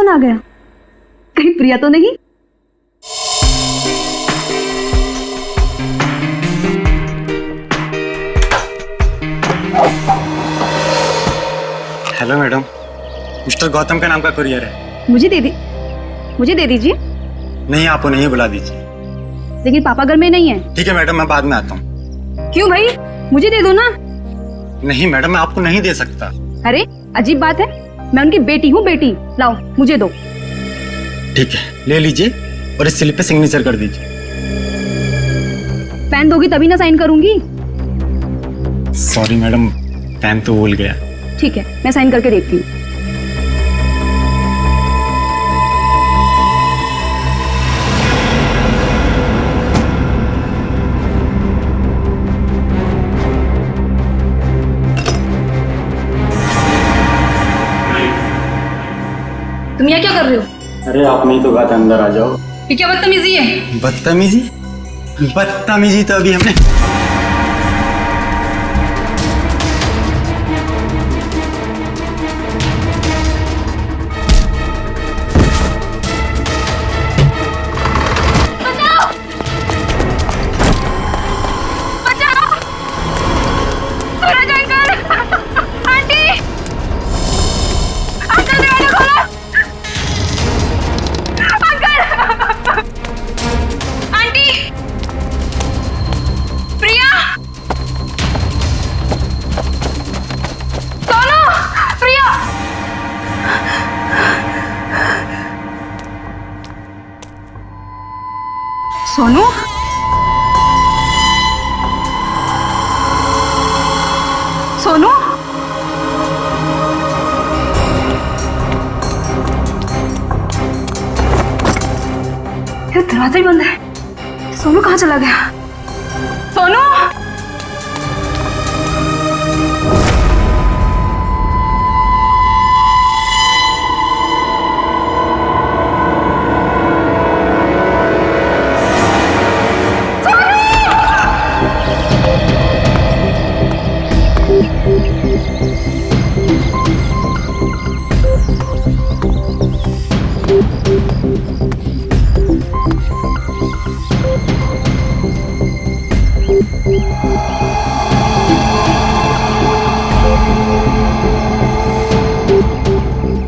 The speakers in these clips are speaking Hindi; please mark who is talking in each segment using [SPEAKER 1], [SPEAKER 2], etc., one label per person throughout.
[SPEAKER 1] कौन आ गया? कहीं प्रिया तो नहीं?
[SPEAKER 2] हेलो मैडम, मिस्टर गौतम का नाम का कुरियर है।
[SPEAKER 1] मुझे दे दीजिए।
[SPEAKER 2] नहीं, आप उन्हें ही बुला दीजिए।
[SPEAKER 1] लेकिन पापा घर में नहीं है।
[SPEAKER 2] ठीक है मैडम, मैं बाद में आता हूँ।
[SPEAKER 1] क्यों भाई, मुझे दे दो ना।
[SPEAKER 2] नहीं मैडम, मैं आपको नहीं दे सकता।
[SPEAKER 1] अरे अजीब बात है, मैं उनकी बेटी हूँ। बेटी लाओ, मुझे दो।
[SPEAKER 2] ठीक है, ले लीजिए और इस स्लिप पे सिग्नेचर कर दीजिए।
[SPEAKER 1] पेन दोगी तभी ना साइन करूंगी।
[SPEAKER 2] सॉरी मैडम, पेन तो भूल गया।
[SPEAKER 1] ठीक है, मैं साइन करके देखती हूँ। तुम यहाँ क्या कर रहे हो?
[SPEAKER 2] अरे आप नहीं तो कहा था अंदर आ जाओ।
[SPEAKER 1] ये क्या बदतमीजी है?
[SPEAKER 2] बदतमीजी तो अभी हमने
[SPEAKER 1] सोनू, सोनू, ये दरवाजा ही बंद है। सोनू कहाँ चला गया? सोनू,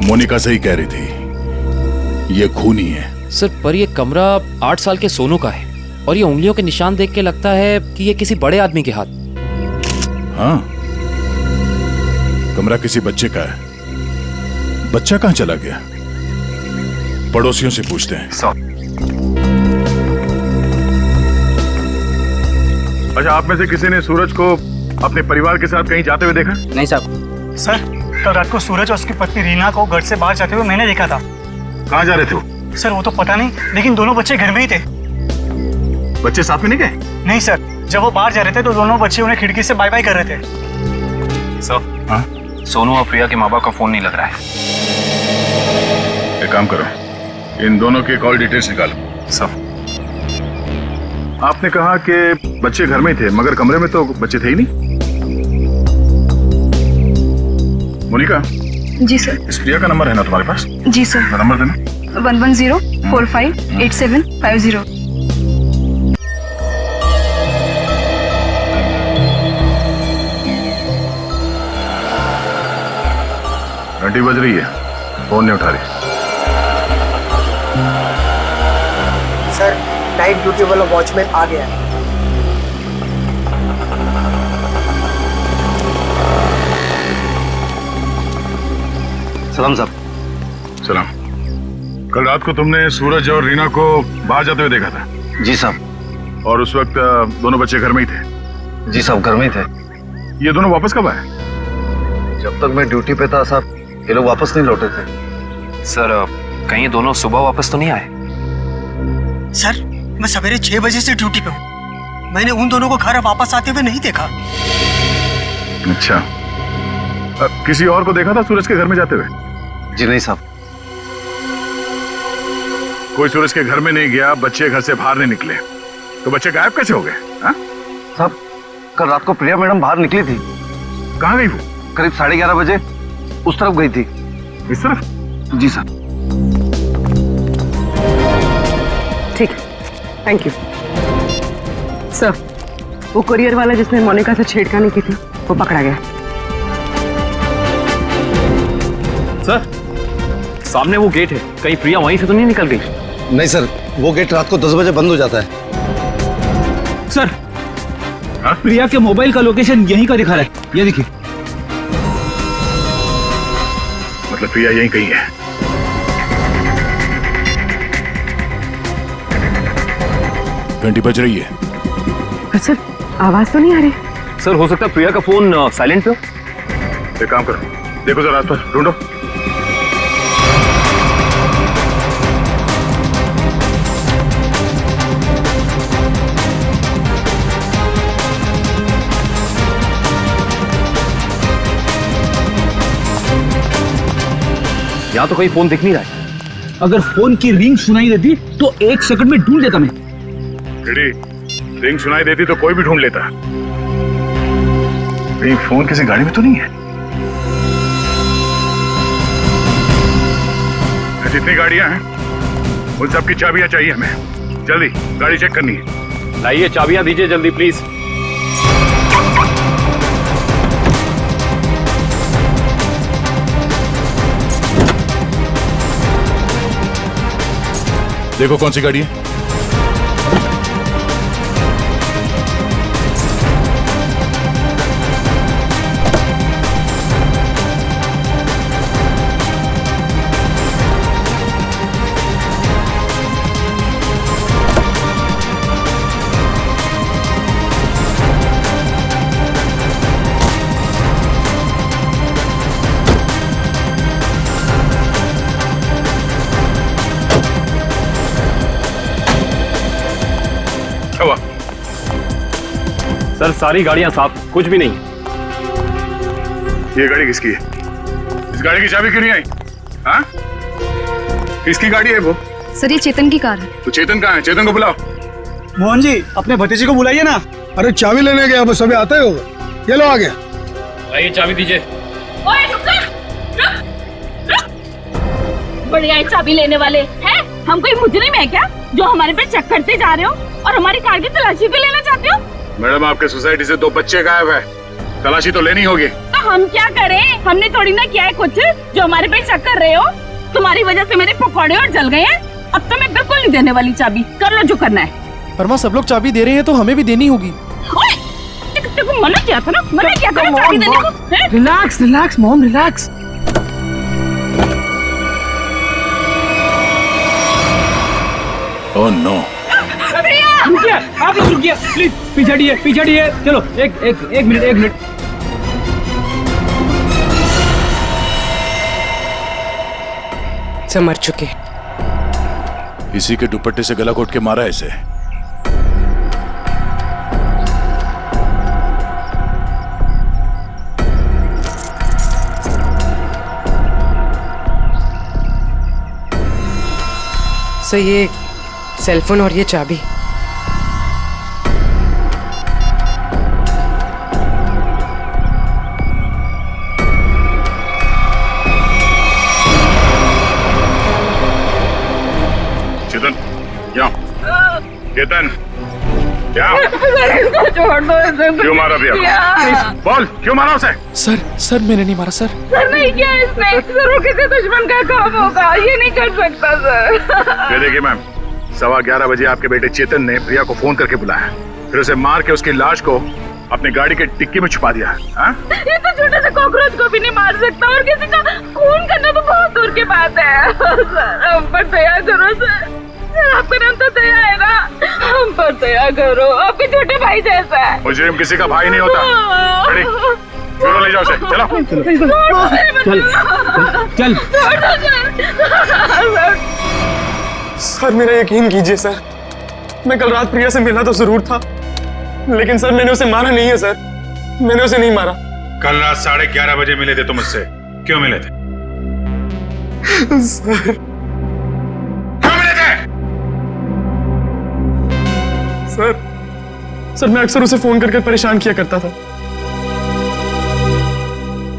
[SPEAKER 3] मोनिका सही कह रही थी, ये खूनी है।
[SPEAKER 4] सर, पर ये कमरा 8 साल के सोनू का है और ये उंगलियों के निशान देख के लगता है कि ये किसी बड़े आदमी के हाथ।
[SPEAKER 3] हाँ, कमरा किसी बच्चे का है। बच्चा कहाँ चला गया? पड़ोसियों से पूछते हैं।
[SPEAKER 5] अच्छा, आप में से किसी ने सूरज को अपने परिवार के साथ कहीं जाते हुए देखा?
[SPEAKER 6] नहीं साहब।
[SPEAKER 7] सर, कल रात को सूरज और उसकी पत्नी रीना को घर से बाहर जाते हुए मैंने देखा था।
[SPEAKER 5] कहाँ जा रहे थे वो?
[SPEAKER 7] सर वो तो पता नहीं, लेकिन दोनों बच्चे घर में ही थे।
[SPEAKER 5] बच्चे साथ में नहीं गए?
[SPEAKER 7] नहीं सर, जब वो बाहर जा रहे थे तो दोनों बच्चे उन्हें खिड़की से बाय बाय कर रहे थे।
[SPEAKER 6] सर,
[SPEAKER 5] हाँ?
[SPEAKER 6] सोनू और प्रिया के माँ बाप का फोन नहीं लग रहा है।
[SPEAKER 5] एक काम करो, इन दोनों के कॉल डिटेल्स निकालो।
[SPEAKER 6] सर,
[SPEAKER 5] आपने कहा कि बच्चे घर में ही थे, मगर कमरे में तो बच्चे थे ही नहीं। मोनिका,
[SPEAKER 1] जी सर।
[SPEAKER 5] इस प्रिया का नंबर है ना तुम्हारे पास?
[SPEAKER 1] जी सर।
[SPEAKER 5] नंबर देना।
[SPEAKER 1] 110458750।
[SPEAKER 5] 20 बज रही है, फोन नहीं उठा रही।
[SPEAKER 8] सर, नाइट ड्यूटी वाला वॉचमैन आ गया है।
[SPEAKER 6] सलाम साहब।
[SPEAKER 5] सलाम। कल रात को तुमने सूरज और रीना को बाहर जाते हुए देखा था?
[SPEAKER 6] जी साहब।
[SPEAKER 5] और उस वक्त दोनों बच्चे घर में ही थे?
[SPEAKER 6] जी साहब, घर में ही थे।
[SPEAKER 5] ये दोनों वापस कब आए?
[SPEAKER 6] जब तक मैं ड्यूटी पे था साहब, ये लोग वापस नहीं लौटे थे। सर, कहीं ये दोनों सुबह वापस तो नहीं आए?
[SPEAKER 8] सर, मैं सवेरे 6 बजे से ड्यूटी पे हूँ। मैंने उन दोनों को घर वापस आते हुए नहीं देखा।
[SPEAKER 5] अच्छा, किसी और को देखा था सूरज के घर में जाते हुए?
[SPEAKER 6] जी नहीं साहब।
[SPEAKER 5] कोई सूरज के घर में नहीं गया, बच्चे घर से बाहर नहीं निकले, तो बच्चे गायब कैसे हो गए?
[SPEAKER 6] साहब, कल रात को प्रिया मैडम बाहर निकली थी।
[SPEAKER 5] कहाँ गई वो?
[SPEAKER 6] करीब 11:30 बजे उस तरफ गई थी।
[SPEAKER 5] इस तरफ?
[SPEAKER 6] जी साहब।
[SPEAKER 9] ठीक है, थैंक यू सर। वो कुरियर वाला जिसने मोनिका से छेड़खानी की थी वो पकड़ा गया।
[SPEAKER 6] सर सामने वो गेट है, कहीं प्रिया वहीं से तो नहीं निकल गई?
[SPEAKER 2] नहीं सर, वो गेट रात को 10 बजे बंद हो जाता है।
[SPEAKER 7] सर प्रिया के मोबाइल का लोकेशन यहीं का दिखा रहा है, ये देखिए।
[SPEAKER 5] मतलब प्रिया यहीं कहीं है।
[SPEAKER 3] घंटी बज रही है।
[SPEAKER 9] सर आवाज तो नहीं आ रही।
[SPEAKER 6] सर हो सकता है प्रिया का फोन साइलेंट पे हो।
[SPEAKER 5] एक काम करो, देखो जरा आसपास ढूंढो।
[SPEAKER 6] यहाँ तो कोई फोन दिख नहीं रहा है।
[SPEAKER 7] अगर फोन की रिंग सुनाई देती तो 1 सेकंड में ढूंढ लेता मैं।
[SPEAKER 5] रिंग सुनाई देती तो कोई भी ढूंढ लेता। कहीं फोन किसी गाड़ी में तो नहीं है? जितनी गाड़ियां हैं उन सबकी चाबियां चाहिए हमें। जल्दी गाड़ी चेक करनी है।
[SPEAKER 6] लाइए चाबियां दीजिए जल्दी प्लीज।
[SPEAKER 3] देखो कौन सी गाड़ी है।
[SPEAKER 6] सर सारी गाड़ियां साफ, कुछ भी नहीं।
[SPEAKER 5] ये गाड़ी किसकी है? इस गाड़ी की चाबी क्यों नहीं आई? हाँ? किसकी गाड़ी है वो?
[SPEAKER 1] सर ये चेतन की कार है।
[SPEAKER 5] तो चेतन कहाँ है? चेतन को बुलाओ।
[SPEAKER 8] मोहन जी अपने भतीजे को बुलाइए ना।
[SPEAKER 10] अरे चाबी लेने गया, बस अभी आता ही होगा। ये लो आ गया।
[SPEAKER 6] लाइए चाबी दीजिए।
[SPEAKER 11] ओए रुक। बढ़िया चाबी लेने वाले हैं? हम कोई मुजरिम है क्या जो हमारे पे चेक करते जा रहे हो और हमारी कार की तलाशी भी लेना चाहते हो?
[SPEAKER 5] मैडम आपके सोसाइटी से 2 बच्चे गायब है, तलाशी तो लेनी होगी।
[SPEAKER 11] तो हम क्या करें? हमने थोड़ी ना किया है कुछ जो हमारे पे शक कर रहे हो। तुम्हारी वजह से मेरे पकौड़े और जल गए हैं। अब तो मैं बिल्कुल नहीं देने वाली चाबी। कर लो जो करना है।
[SPEAKER 12] पर माँ सब लोग चाबी दे रहे हैं तो हमें भी देनी होगी।
[SPEAKER 11] तेरे को मना किया था ना, मना किया था ना चाबी देने को।
[SPEAKER 12] Relax mom relax.
[SPEAKER 3] Oh no.
[SPEAKER 7] रुकिए, आप लोग रुकिए प्लीज। पीछे हटिए। चलो एक मिनट।
[SPEAKER 9] सब मर चुके।
[SPEAKER 3] इसी के दुपट्टे से गला घोट के मारा है इसे।
[SPEAKER 9] सर ये सेलफोन और ये चाबी।
[SPEAKER 5] चेतन क्या?
[SPEAKER 11] छोड़ दो इसे।
[SPEAKER 5] क्यों मारा प्रिया? बोल क्यों मारा उसे?
[SPEAKER 12] सर मैंने नहीं मारा सर।
[SPEAKER 11] सर नहीं किया इसने। सर वो किसी दुश्मन का काम होगा, ये नहीं कर सकता सर।
[SPEAKER 5] ये देखिए मैम, 11:15 बजे आपके बेटे चेतन ने प्रिया को फोन करके बुलाया, फिर उसे मार के उसकी लाश को अपनी गाड़ी के डिक्की में छुपा दिया।
[SPEAKER 11] ये तो छोटे से कॉकरोच को भी नहीं मार सकता और किसी का खून करना तो बहुत दूर की बात है। सर हम पर दया करो सर। आपका नाम तो दया है ना, हम पर दया करो। आपके छोटे भाई जैसा है।
[SPEAKER 5] मुजरिम किसी का भाई नहीं होता। चलो ले जाओ उसे।
[SPEAKER 7] चल।
[SPEAKER 12] सर मेरा यकीन कीजिए सर, मैं कल रात प्रिया से मिला तो जरूर था, लेकिन सर मैंने उसे मारा नहीं है सर। मैंने उसे नहीं मारा।
[SPEAKER 5] कल रात 11:30 बजे मिले थे तुम मुझसे, क्यों मिले थे?
[SPEAKER 12] सर
[SPEAKER 5] क्यों मिले थे?
[SPEAKER 12] सर मैं अक्सर उसे फोन करके परेशान किया करता था।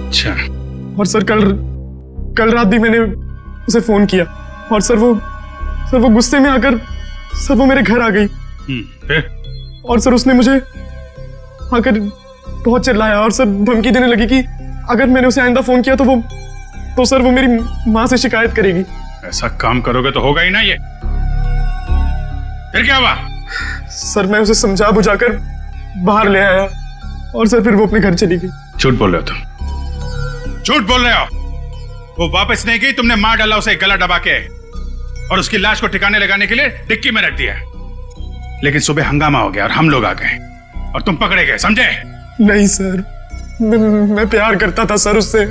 [SPEAKER 5] अच्छा।
[SPEAKER 12] और सर कल रात भी मैंने उसे फोन किया और सर वो गुस्से में आकर सर वो मेरे घर आ गई।
[SPEAKER 5] फिर?
[SPEAKER 12] और सर उसने मुझे आकर बहुत चिल्लाया और सर धमकी देने लगी कि अगर मैंने उसे आइंदा फोन किया तो सर वो मेरी माँ से शिकायत करेगी।
[SPEAKER 5] ऐसा काम करोगे तो होगा ही ना ये। फिर क्या हुआ?
[SPEAKER 12] सर मैं उसे समझा बुझाकर बाहर ले आया और सर फिर वो अपने घर चली गई।
[SPEAKER 5] झूठ बोल रहे हो तुम, झूठ बोल रहे हो। वो वापस नहीं गई, तुमने मार डाला उसे गला दबा के और उसकी लाश को ठिकाने लगाने के लिए डिक्की में रख दिया। लेकिन सुबह हंगामा हो गया और हम लोग आ गए और तुम पकड़े गए, समझे?
[SPEAKER 12] नहीं सर, मैं प्यार करता था सर उससे।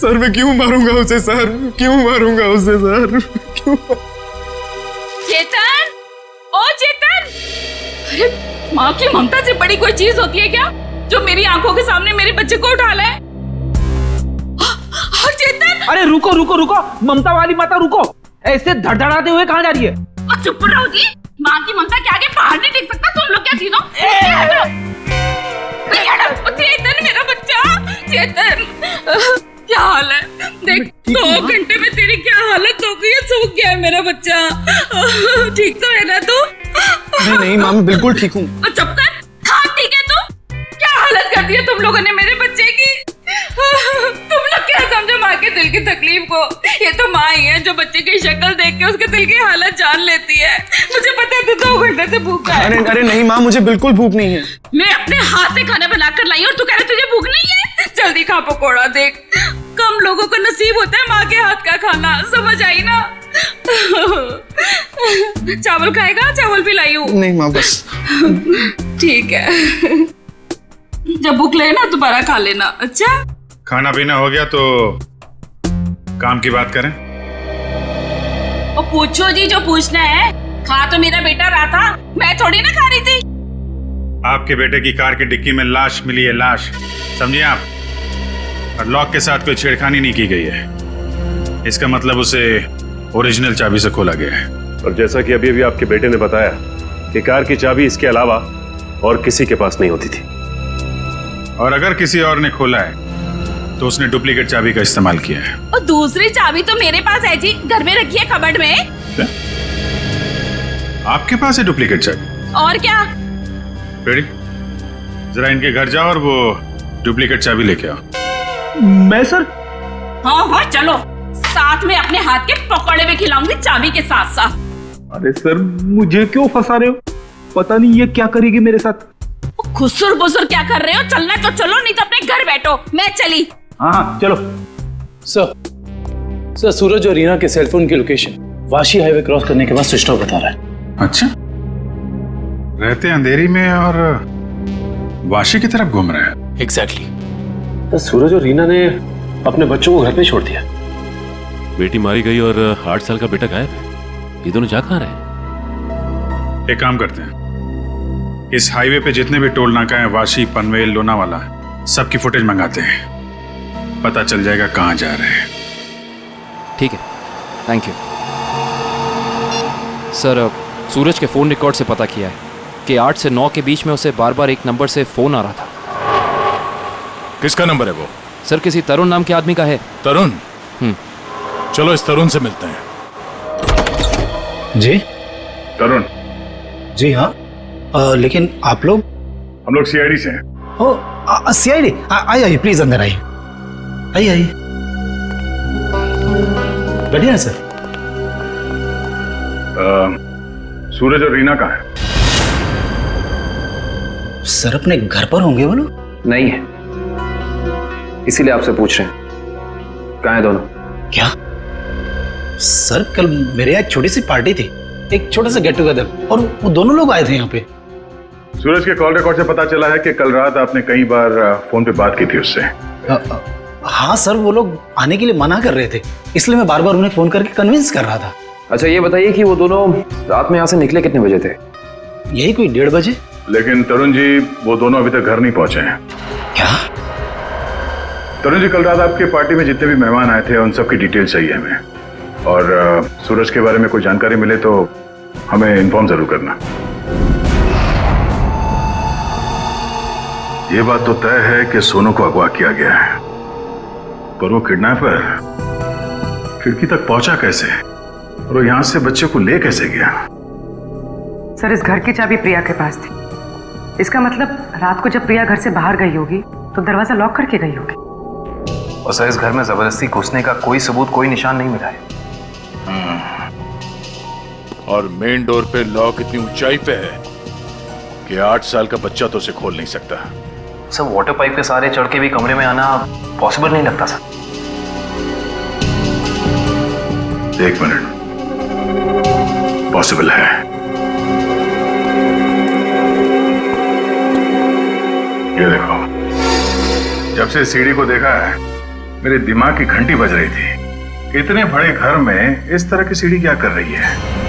[SPEAKER 12] सर मैं क्यों मारूंगा उसे सर, क्यों मारूंगा उसे सर, क्यों?
[SPEAKER 11] चेतन, ओ चेतन, अरे माँ की ममता से बड़ी कोई चीज होती है क्या जो मेरी आंखों के सामने मेरे बच्चे को उठा ले? चेतन,
[SPEAKER 7] अरे रुको रुको रुको, ममता वाली माता रुको, ऐसे धड़धड़ाते हुए कहाँ जा रही है?
[SPEAKER 11] चुप रहो जी, माँ की ममता के आगे बाहर नहीं टिक सकता। तुम लोग क्या चीजों? चेतन मेरा बच्चा, चेतन क्या हाल है? देख 2 घंटे में तेरी क्या हालत हो गई है, सूख गया है मेरा बच्चा। ठीक तो है ना तू?
[SPEAKER 12] नहीं माँ मैं बिल्कुल ठीक हूँ।
[SPEAKER 11] चुप कर, हाँ ठीक है तू? क्या हालत कर दी है तुम लोगों ने मेरे बच्चे की? तुम लोग क्या समझो माँ के दिल की तकलीफ को? ये तो माँ ही है जो बच्चे की शक्ल देख के उसके दिल की हालत जान लेती है। मुझे पता है तू 2 घंटे से भूखा है।
[SPEAKER 12] अरे नहीं माँ, मुझे बिल्कुल भूख नहीं है।
[SPEAKER 11] मैं अपने हाथ से खाना बनाकर लाई और तू कह रहा तुझे भूख नहीं है? जल्दी खा पकोड़ा। देख कम लोगों को नसीब होता है माँ के हाथ का खाना, समझ आई ना? चावल खाएगा? चावल भी लाई हूँ।
[SPEAKER 12] नहीं माँ बस।
[SPEAKER 11] ठीक है, जब भूख लगे ना दोबारा खा लेना। अच्छा
[SPEAKER 5] खाना पीना हो गया तो काम की बात करें।
[SPEAKER 11] और पूछो जी जो पूछना है। खा तो मेरा बेटा रहा था, मैं थोड़ी ना खा रही थी।
[SPEAKER 5] आपके बेटे की कार की डिक्की में लाश मिली है, लाश, समझिए आप। और लॉक के साथ कोई छेड़खानी नहीं की गई है। इसका मतलब उसे ओरिजिनल चाबी से खोला गया है।
[SPEAKER 13] और जैसा कि अभी अभी आपके बेटे ने बताया कि कार की चाबी इसके अलावा और किसी के पास नहीं होती थी।
[SPEAKER 5] और अगर किसी और ने खोला है तो उसने डुप्लीकेट चाबी का इस्तेमाल किया है।
[SPEAKER 11] और दूसरी चाबी तो मेरे पास है जी, घर में रखी है कबर्ड में।
[SPEAKER 5] आपके पास है डुप्लीकेट चाबी?
[SPEAKER 11] और क्या?
[SPEAKER 5] बेटी जरा इनके घर जाओ और वो डुप्लीकेट चाबी लेके आओ।
[SPEAKER 7] मैं सर?
[SPEAKER 11] हाँ हाँ चलो, साथ में अपने हाथ के पकौड़े भी खिलाऊंगी चाबी के साथ साथ।
[SPEAKER 7] अरे सर मुझे क्यों फंसा रहे हो? पता नहीं ये क्या करेगी मेरे साथ।
[SPEAKER 11] खुसुर बुसुर क्या कर रहे हो? चलना तो चलो, नहीं तो अपने घर बैठो। मैं चली।
[SPEAKER 7] हाँ चलो।
[SPEAKER 14] सर सूरज और रीना के सेलफोन की लोकेशन वाशी हाईवे क्रॉस करने के बाद स्विच ऑफ बता रहा है।
[SPEAKER 5] अच्छा, रहते अंधेरी में और वाशी की तरफ घूम रहे हैं।
[SPEAKER 14] एग्जैक्टली। तो सूरज और रीना ने अपने बच्चों को घर पे छोड़ दिया।
[SPEAKER 3] बेटी मारी गई और 8 साल का बेटा गायब है। ये दोनों जा कहाँ रहे?
[SPEAKER 5] एक काम करते हैं, इस हाईवे पे जितने भी टोल नाका हैं, वाशी, पनवेल, लोनावाला, सबकी फुटेज मंगाते हैं। पता चल जाएगा कहाँ जा रहे हैं।
[SPEAKER 4] ठीक है, थैंक यू सर। सूरज के फोन रिकॉर्ड से पता किया है कि 8 से 9 के बीच में उसे बार बार एक नंबर से फोन आ रहा था।
[SPEAKER 3] किसका नंबर है वो?
[SPEAKER 4] सर किसी तरुण नाम के आदमी का है।
[SPEAKER 3] तरुण? चलो इस तरुण से मिलते हैं।
[SPEAKER 10] जी
[SPEAKER 5] तरुण?
[SPEAKER 10] जी हाँ, लेकिन आप लोग?
[SPEAKER 5] हम लोग सीआईडी से हैं।
[SPEAKER 10] ओ सीआईडी, आइए प्लीज अंदर आइए। आइए बढ़िया है सर।
[SPEAKER 5] सूरज और रीना कहाँ है?
[SPEAKER 10] सर अपने घर पर होंगे वो लोग?
[SPEAKER 6] नहीं है, इसीलिए आपसे पूछ रहे हैं कहाँ है दोनों।
[SPEAKER 10] क्या सर, कल मेरे यहाँ एक छोटी सी पार्टी थी, एक छोटा सा गेट टुगेदर, और वो दोनों लोग आए थे यहाँ पे।
[SPEAKER 5] सूरज के कॉल रिकॉर्ड से पता चला है कि कल रात आपने कई बार फोन पे बात की थी उससे।
[SPEAKER 10] हाँ सर, वो लोग आने के लिए मना कर रहे थे, इसलिए मैं बार बार उन्हें फोन करके कन्विंस कर रहा था।
[SPEAKER 6] अच्छा ये बताइए कि वो दोनों रात में यहाँ से निकले कितने बजे थे?
[SPEAKER 10] यही कोई 1:30 बजे।
[SPEAKER 5] लेकिन तरुण जी, वो दोनों अभी तक घर नहीं पहुंचे हैं।
[SPEAKER 10] क्या?
[SPEAKER 5] तरुण जी, कल रात आपके पार्टी में जितने भी मेहमान आए थे उन सब की डिटेल चाहिए हमें, और सूरज के बारे में कोई जानकारी मिले तो हमें इन्फॉर्म जरूर करना। ये बात तो तय है कि सोनू को अगवा किया गया है, पर वो किडनैपर खिड़की तक पहुंचा कैसे और वो यहां से बच्चे को ले कैसे गया?
[SPEAKER 9] सर, इस घर की चाबी प्रिया के पास थी। इसका मतलब रात को जब प्रिया घर से बाहर गई होगी तो दरवाजा लॉक करके गई होगी।
[SPEAKER 6] और सर, इस घर में जबरदस्ती घुसने का कोई सबूत, कोई निशान नहीं मिला है।
[SPEAKER 3] और मेन डोर पे लॉक इतनी ऊंचाई पे है कि 8 साल का बच्चा तो उसे खोल नहीं सकता।
[SPEAKER 6] सर, वाटर पाइप के सहारे चढ़ के भी कमरे में आना पॉसिबल नहीं लगता सर।
[SPEAKER 5] 1 मिनट, पॉसिबल है। ये देखो, जब से सीढ़ी को देखा है मेरे दिमाग की घंटी बज रही थी। इतने बड़े घर में इस तरह की सीढ़ी क्या कर रही है?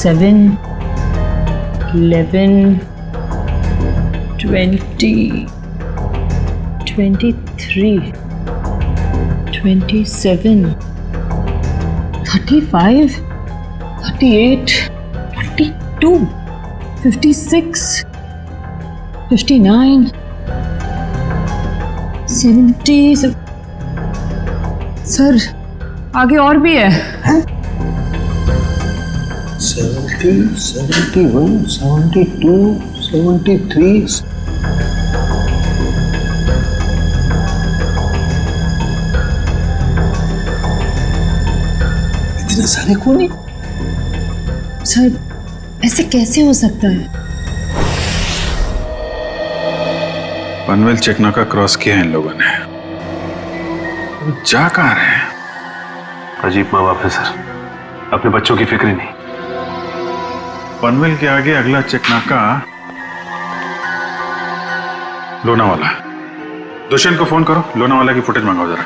[SPEAKER 11] Seven, 11, 20, 23, 27, 35, 38, 42, 56, 59, 70। सर, आगे और भी है।
[SPEAKER 10] 70, 71, 72, 73। इतने सारे कोने?
[SPEAKER 11] सर, ऐसे कैसे हो सकता है?
[SPEAKER 5] पनवेल चेकनाका क्रॉस किया है इन लोगों ने। जा कहां रहे हैं?
[SPEAKER 6] अजीब माँ बाप है सर, अपने बच्चों की फिक्र ही नहीं।
[SPEAKER 5] पनवेल के आगे अगला चेकनाका लोनावाला। दुष्यंत को फोन करो, लोनावाला की फुटेज मंगाओ जरा।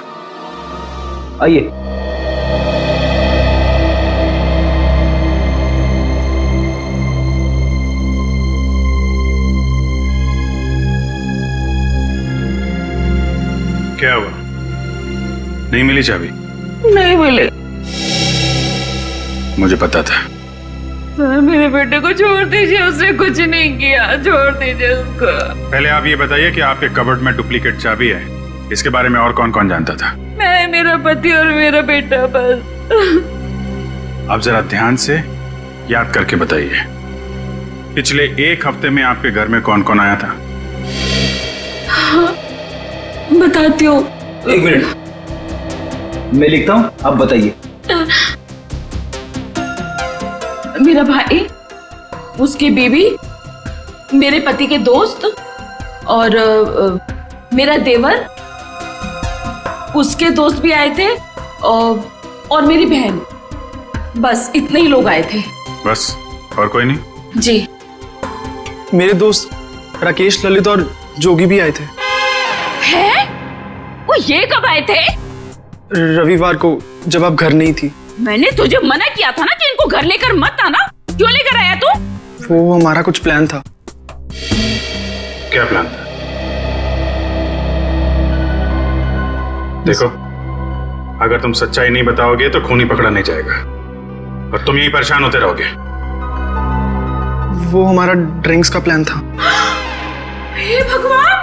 [SPEAKER 14] आइए।
[SPEAKER 5] क्या हुआ? नहीं मिली चाबी?
[SPEAKER 11] नहीं मिले।
[SPEAKER 5] मुझे पता था।
[SPEAKER 11] सर, मेरे बेटे को छोड़ दीजिए, उसने कुछ नहीं किया, छोड़ दीजिए उसको।
[SPEAKER 5] पहले आप ये बताइए कि आपके कबर्ड में डुप्लीकेट चाबी है, इसके बारे में और कौन कौन जानता था?
[SPEAKER 11] मैं, मेरा पति और मेरा बेटा बस।
[SPEAKER 5] आप जरा ध्यान से याद करके बताइए, पिछले 1 हफ्ते में आपके घर में कौन कौन आया था?
[SPEAKER 11] बताती हूँ।
[SPEAKER 14] 1 मिनट, मैं लिखता हूँ, आप बताइए।
[SPEAKER 11] मेरा भाई, उसकी बीवी, मेरे पति के दोस्त और मेरा देवर, उसके दोस्त भी आए थे और मेरी बहन। बस इतने ही लोग आए थे।
[SPEAKER 5] बस, और कोई नहीं?
[SPEAKER 11] जी।
[SPEAKER 12] मेरे दोस्त राकेश, ललित और जोगी भी आए थे।
[SPEAKER 11] हैं? वो ये कब आए थे?
[SPEAKER 12] रविवार को, जब आप घर नहीं थी।
[SPEAKER 11] मैंने तुझे मना किया था ना कि इनको घर लेकर मत आना। क्यों लेकर आया तू?
[SPEAKER 12] वो हमारा कुछ प्लान था।
[SPEAKER 5] क्या प्लान था? देखो, अगर तुम सच्चाई नहीं बताओगे तो खून ही पकड़ा नहीं जाएगा और तुम यही परेशान होते रहोगे।
[SPEAKER 12] वो हमारा ड्रिंक्स का प्लान था।
[SPEAKER 11] हे भगवान,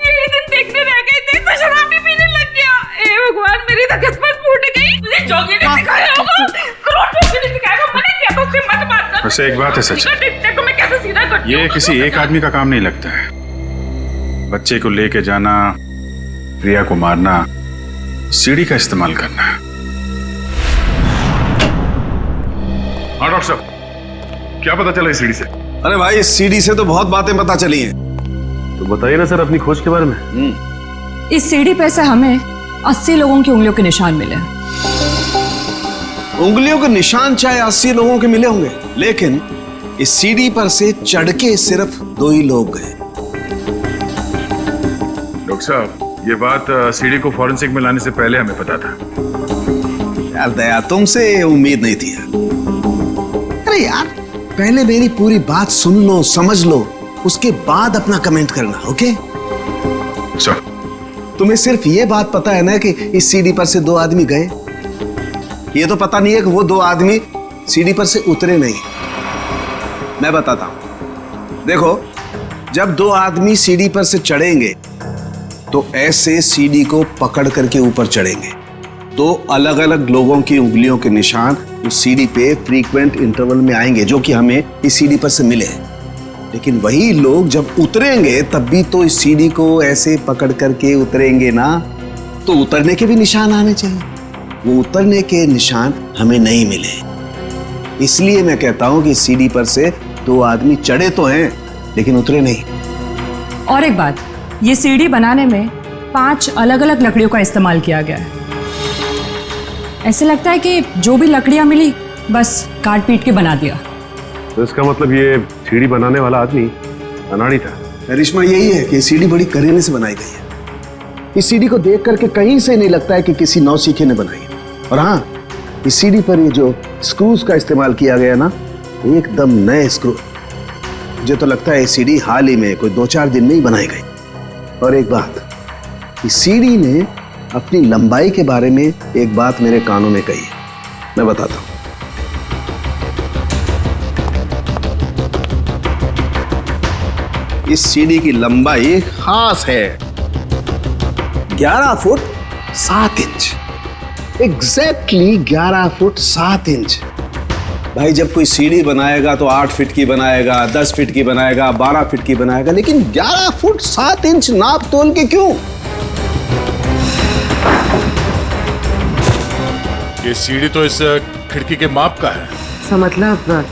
[SPEAKER 11] यही दिन देखने रह गए थे तो शराब भी पीने लग गया। हे भगवान, मेरी तो किस्मत फूट गई। मुझे जोगी ने सिखाया होगा, करोड़पति ने सिखाया होगा। मैंने क्या तो उससे मत बात कर।
[SPEAKER 5] वैसे एक बात है सच,
[SPEAKER 11] देखो मैं कैसे सीधा करती हूँ।
[SPEAKER 5] ये किसी एक आदमी का काम नहीं लगता है। बच्चे को लेके जाना, प्रिया को मारना, सीढ़ी का इस्तेमाल करना। हाँ डॉक्टर साहब, क्या पता चला इस सीढ़ी से?
[SPEAKER 15] अरे भाई, इस सीढ़ी से तो बहुत बातें पता चली हैं।
[SPEAKER 13] तो बताइए ना सर अपनी खोज के बारे में।
[SPEAKER 16] इस सीढ़ी पे से हमें 80 लोगों की उंगलियों के निशान मिले।
[SPEAKER 15] उंगलियों के निशान चाहे 80 लोगों के मिले होंगे, लेकिन इस सीढ़ी पर से चढ़ के सिर्फ 2 ही लोग गए।
[SPEAKER 5] डॉक्टर साहब, ये बात सीढ़ी को फॉरेंसिक में लाने से पहले हमें पता था।
[SPEAKER 15] यार दया, तुमसे उम्मीद नहीं थी यार। अरे यार, पहले मेरी पूरी बात सुन लो, समझ लो, उसके बाद अपना कमेंट करना, ओके? तुम्हें सिर्फ ये बात पता है ना कि इस सीढ़ी पर से 2 आदमी गए, ये तो पता नहीं है कि वो दो आदमी सीढ़ी पर से उतरे नहीं। मैं बताता हूं, देखो, जब दो आदमी सीढ़ी पर से चढ़ेंगे तो ऐसे सीढ़ी को पकड़ करके ऊपर चढ़ेंगे। दो अलग अलग लोगों की उंगलियों के निशान उस सीढ़ी पे फ्रीक्वेंट इंटरवल में आएंगे, जो कि हमें इस सीढ़ी पर से मिले। लेकिन वही लोग जब उतरेंगे तब भी तो इस सीढ़ी को ऐसे पकड़ करके उतरेंगे ना, तो उतरने के भी निशान आने चाहिए। वो उतरने के निशान हमें नहीं मिले। इसलिए मैं कहता हूं कि सीढ़ी पर से दो आदमी चढ़े तो हैं लेकिन उतरे नहीं।
[SPEAKER 16] और एक बात, ये सीढ़ी बनाने में 5 अलग अलग लकड़ियों का इस्तेमाल किया गया है। ऐसे लगता है कि जो भी लकड़ियां मिली बस काट पीट के बना दिया।
[SPEAKER 13] तो इसका मतलब ये सीढ़ी बनाने वाला आदमी अनाड़ी था।
[SPEAKER 15] करिश्मा यही है कि सीढ़ी बड़ी करीने से बनाई गई है। इस सीढ़ी को देख करके कहीं से नहीं लगता है कि किसी नौसीखे ने बनाई है। और हाँ, इस सीढ़ी पर ये जो स्क्रूज का इस्तेमाल किया गया ना, एकदम नए स्क्रू। मुझे तो लगता है ये सीढ़ी हाल ही में कोई 2-4 दिन में ही बनाई गई। और एक बात, इस सीढ़ी ने अपनी लंबाई के बारे में एक बात मेरे कानों में कही है, मैं बताता हूं। इस सीढ़ी की लंबाई खास है 11 foot 7 inch. Exactly 11 foot 7 inch. भाई, जब कोई सीढ़ी बनाएगा तो 8 फीट की बनाएगा, 10 फीट की बनाएगा, 12 फीट की बनाएगा, लेकिन 11 फुट 7 इंच नाप तोल के क्यों?
[SPEAKER 3] ये सीढ़ी तो इस खिड़की के माप का है।
[SPEAKER 9] तो मतलब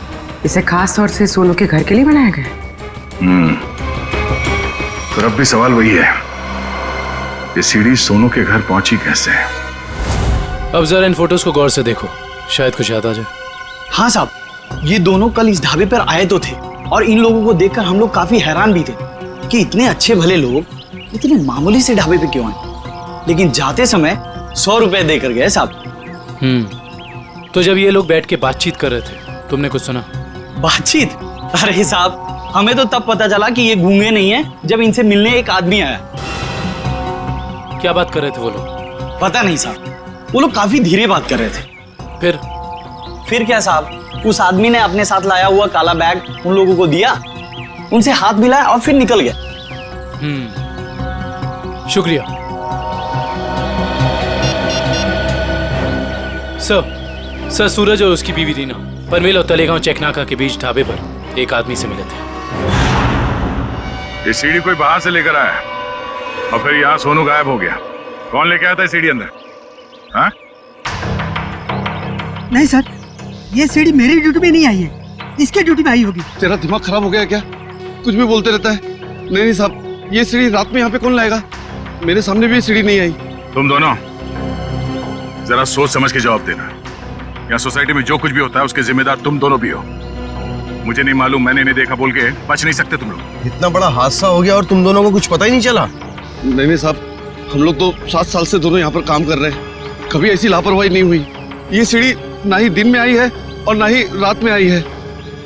[SPEAKER 9] इसे खास तौर से सोनू के घर के लिए बनाया गया?
[SPEAKER 5] तो अब भी सवाल वही है, ये सीढ़ी सोनू के घर पहुंची कैसे?
[SPEAKER 14] अब जरा इन फोटोज को गौर से देखो, शायद कुछ याद आ जाए।
[SPEAKER 10] हाँ साहब, ये दोनों कल इस ढाबे पर आए तो थे और इन लोगों को देखकर हम लोग काफी हैरान भी थे कि इतने अच्छे भले लोग इतने मामूली से ढाबे पे क्यों आए। लेकिन जाते समय 100 रुपए देकर गए साहब।
[SPEAKER 14] तो जब ये लोग बैठ के बातचीत कर रहे थे, तुमने कुछ सुना?
[SPEAKER 10] बातचीत? अरे साहब, हमें तो तब पता चला कि ये गूंगे नहीं है जब इनसे मिलने एक आदमी आया।
[SPEAKER 14] क्या बात कर रहे थे वो लोग?
[SPEAKER 10] पता नहीं साहब, वो लोग काफी धीरे बात कर रहे थे। फिर क्या साहब, उस आदमी ने अपने साथ लाया हुआ काला बैग उन लोगों को दिया, उनसे हाथ मिलाया और फिर निकल गया।
[SPEAKER 14] शुक्रिया सर। सूरज और उसकी बीवी रीना पनवेल और तलेगांव चेकनाका के बीच ढाबे पर एक आदमी से मिले थे।
[SPEAKER 5] ये सीढ़ी कोई बाहर से लेकर आया और फिर यहाँ सोनू गायब हो गया। कौन लेके आया था सीढ़ी अंदर? हाँ?
[SPEAKER 8] नहीं सर, ये सीढ़ी मेरी ड्यूटी में नहीं आई है, इसके ड्यूटी में आई होगी।
[SPEAKER 12] तेरा दिमाग खराब हो गया क्या? कुछ भी बोलते रहता है। नहीं साहब, ये सीढ़ी रात में यहाँ पे कौन लाएगा? मेरे सामने भी ये सीढ़ी नहीं आई।
[SPEAKER 5] तुम दोनों जरा सोच समझ के जवाब देना। यहाँ सोसाइटी में जो कुछ भी होता है उसके जिम्मेदार तुम दोनों भी हो। मुझे नहीं मालूम, मैंने नहीं देखा बोल के बच नहीं सकते तुम लोग।
[SPEAKER 12] इतना बड़ा हादसा हो गया और तुम दोनों को कुछ पता ही नहीं चला? नहीं साहब, हम लोग तो 7 साल से दोनों यहाँ पर काम कर रहे हैं, कभी ऐसी लापरवाही नहीं हुई। ये सीढ़ी ना ही दिन में आई है और ना ही रात में आई है।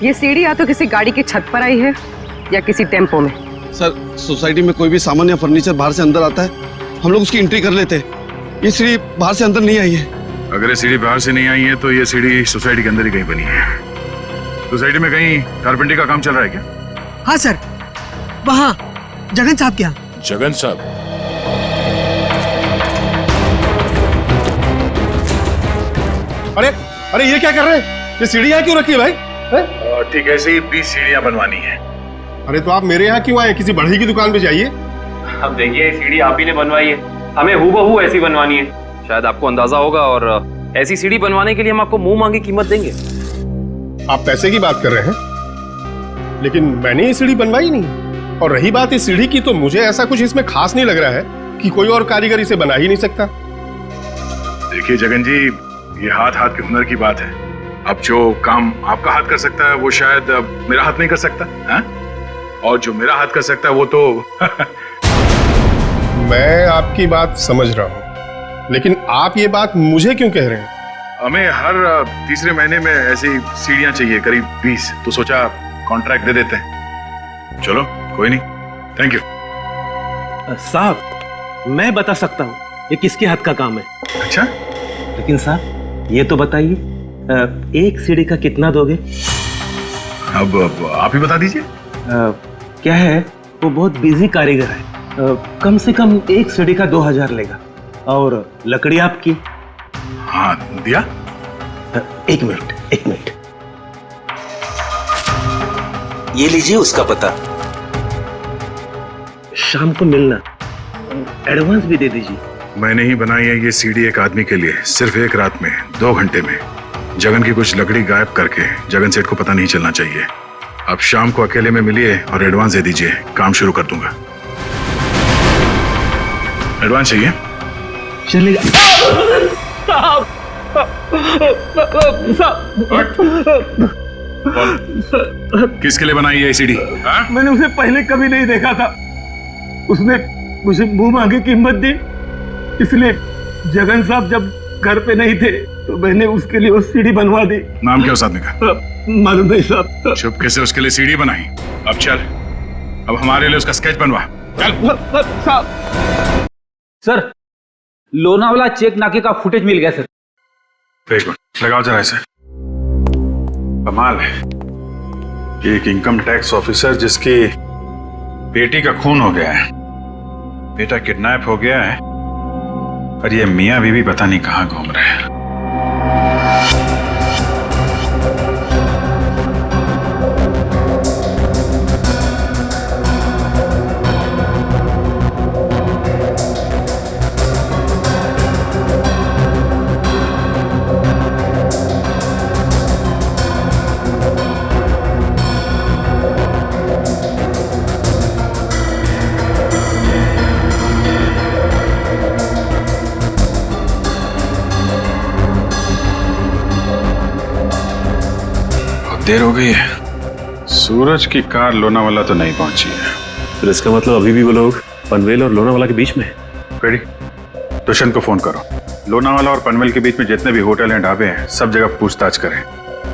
[SPEAKER 9] ये सीढ़ी या तो किसी गाड़ी की छत पर आई है या किसी टेम्पो में।
[SPEAKER 12] सर, सोसाइटी में कोई भी सामान या फर्नीचर बाहर से अंदर आता है, हम लोग उसकी एंट्री कर लेते हैं। ये सीढ़ी बाहर से अंदर नहीं आई है।
[SPEAKER 5] अगर ये सीढ़ी बाहर से नहीं आई है तो ये सीढ़ी सोसाइटी के अंदर ही कहीं बनी है। सोसाइटी में कहीं कारपेंटरी का काम चल रहा है क्या?
[SPEAKER 8] हाँ सर, वहाँ जगन साहब क्या?
[SPEAKER 3] जगन साहब?
[SPEAKER 12] अरे अरे, ये क्या कर रहे हैं? ये सीढ़ी यहाँ क्यों रखी है भाई?
[SPEAKER 5] ठीक है, ऐसे ही 20 सीढ़ियाँ बनवानी है।
[SPEAKER 12] अरे तो आप मेरे यहाँ क्यों आए? किसी बढ़ई की दुकान पे जाइए।
[SPEAKER 4] अब देखिए, सीढ़ी आप ही ने बनवाई है, हमें हूबहू ऐसी बनवानी है। शायद आपको अंदाजा होगा, और ऐसी सीढ़ी बनवाने के लिए हम आपको मुंह मांगी कीमत देंगे।
[SPEAKER 12] आप पैसे की बात कर रहे हैं, लेकिन मैंने ये सीढ़ी बनवाई नहीं। और रही बात इस सीढ़ी की, तो मुझे ऐसा कुछ इसमें खास नहीं लग रहा है कि कोई और कारीगर इसे बना ही नहीं सकता।
[SPEAKER 5] देखिए जगन जी, ये हाथ हाथ के हुनर की बात है। अब जो काम आपका हाथ कर सकता है वो शायद मेरा हाथ नहीं कर सकता है? और जो मेरा हाथ कर सकता है वो तो
[SPEAKER 12] मैं आपकी बात समझ रहा हूँ, लेकिन आप ये बात मुझे क्यों कह रहे हैं?
[SPEAKER 5] हमें हर तीसरे महीने में ऐसी सीढ़ियां चाहिए, करीब 20। तो सोचा कॉन्ट्रैक्ट दे देते हैं। चलो कोई नहीं, थैंक यू।
[SPEAKER 10] साहब, मैं बता सकता हूँ ये किसके हाथ का काम है।
[SPEAKER 5] अच्छा?
[SPEAKER 10] लेकिन साहब,
[SPEAKER 17] ये तो बताइए, एक सीढ़ी का कितना दोगे?
[SPEAKER 5] अब आप ही बता दीजिए।
[SPEAKER 17] क्या है, वो बहुत बिजी कारीगर है, कम से कम एक सीढ़ी का 2000 लेगा। और लकड़ी आपकी?
[SPEAKER 5] हाँ, दिया।
[SPEAKER 17] एक मिनट, ये लीजिए उसका पता। शाम को मिलना, एडवांस भी दे दीजिए।
[SPEAKER 5] मैंने ही बनाई है ये सीढ़ी एक आदमी के लिए, सिर्फ एक रात में, 2 घंटे में। जगन की कुछ लकड़ी गायब करके जगन सेठ को पता नहीं चलना चाहिए। आप शाम को अकेले में मिलिए और एडवांस दे दीजिए, काम शुरू कर दूंगा। एडवांस चाहिए?
[SPEAKER 17] चलेगा।
[SPEAKER 5] किसके लिए बनाई है सीढ़ी?
[SPEAKER 17] मैंने उसे पहले कभी नहीं देखा था, उसने मुझे मुंह मांगे कीमत दी, इसलिए जगन साहब जब घर पे नहीं थे तो मैंने उसके लिए वो सीढ़ी बनवा दी।
[SPEAKER 5] नाम क्या उस आदमी का?
[SPEAKER 17] मालूम नहीं साहब।
[SPEAKER 5] चुपके से उसके लिए सीढ़ी बनाई। अब चल, अब हमारे लिए उसका स्केच बनवा। चल।
[SPEAKER 7] सर, लोनावाला चेक नाके का फुटेज मिल गया सर।
[SPEAKER 5] एक मिनट लगाओ जरा इसे। कमाल है, एक इनकम टैक्स ऑफिसर जिसकी बेटी का खून हो गया है, बेटा किडनैप हो गया है, और ये मियां बीवी पता नहीं कहां घूम रहे हैं। देर हो गई है, सूरज की कार लोनावाला तो नहीं पहुंची है।
[SPEAKER 13] फिर इसका मतलब अभी भी वो लोग पनवेल और लोनावाला के बीच में है।
[SPEAKER 5] पेड़ी, दुष्यंत को फोन करो। लोनावाला और पनवेल के बीच में जितने भी होटल हैं, ढाबे हैं, सब जगह पूछताछ करें।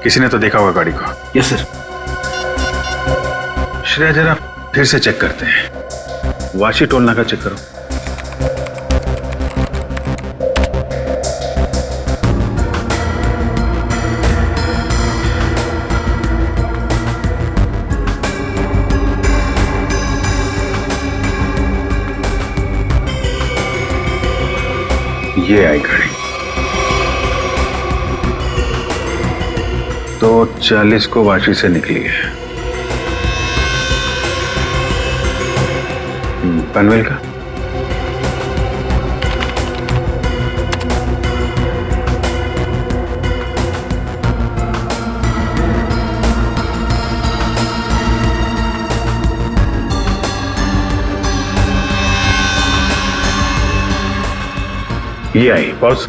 [SPEAKER 5] किसी ने तो देखा होगा गाड़ी को।
[SPEAKER 17] Yes sir.
[SPEAKER 5] श्रेया, जरा फिर से चेक करते हैं। वाशी टोल नाका चेक करो। ये आई गाड़ी 2:40 को वाशी से निकली है। पनवेल का ये आई बॉस।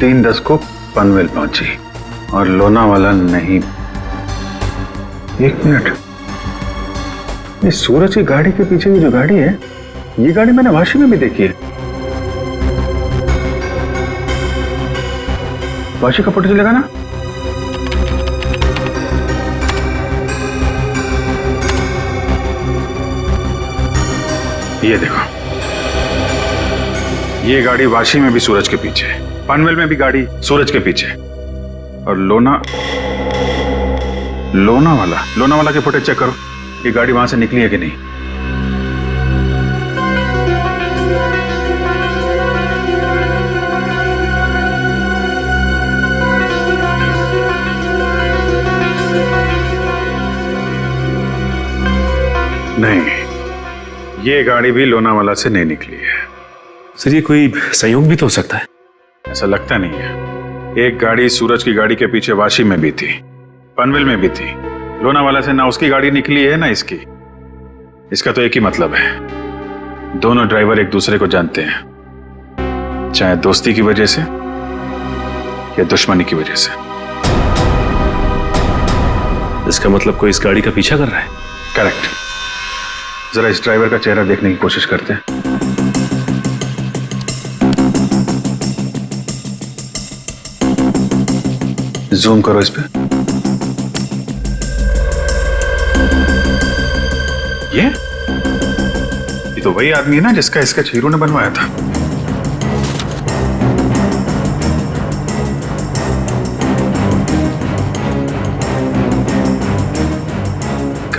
[SPEAKER 5] 3:10 को पनवेल पहुंची और लोनावाला नहीं। एक मिनट, ये सूरज की गाड़ी के पीछे की जो गाड़ी है, ये गाड़ी मैंने वाशी में भी देखी है। वाशी का फोटो चलेगा ना? ये देखो, ये गाड़ी वाशी में भी सूरज के पीछे, पनवेल में भी गाड़ी सूरज के पीछे, और लोनावाला के फुटेज चेक करो। ये गाड़ी वहां से निकली है कि नहीं? नहीं, ये गाड़ी भी लोनावाला से नहीं निकली है।
[SPEAKER 13] सर, ये कोई संयोग भी तो हो सकता है।
[SPEAKER 5] ऐसा लगता नहीं है। एक गाड़ी सूरज की गाड़ी के पीछे वाशी में भी थी, पनवेल में भी थी। लोनावाला से ना उसकी गाड़ी निकली है ना इसकी। इसका तो एक ही मतलब है, दोनों ड्राइवर एक दूसरे को जानते हैं, चाहे दोस्ती की वजह से या दुश्मनी की वजह से।
[SPEAKER 13] इसका मतलब कोई इस गाड़ी का पीछा कर रहा है।
[SPEAKER 5] करेक्ट। जरा इस ड्राइवर का चेहरा देखने की कोशिश करते हैं। जूम करो इस पे। ये तो वही आदमी है ना जिसका स्केच हीरो ने बनवाया था।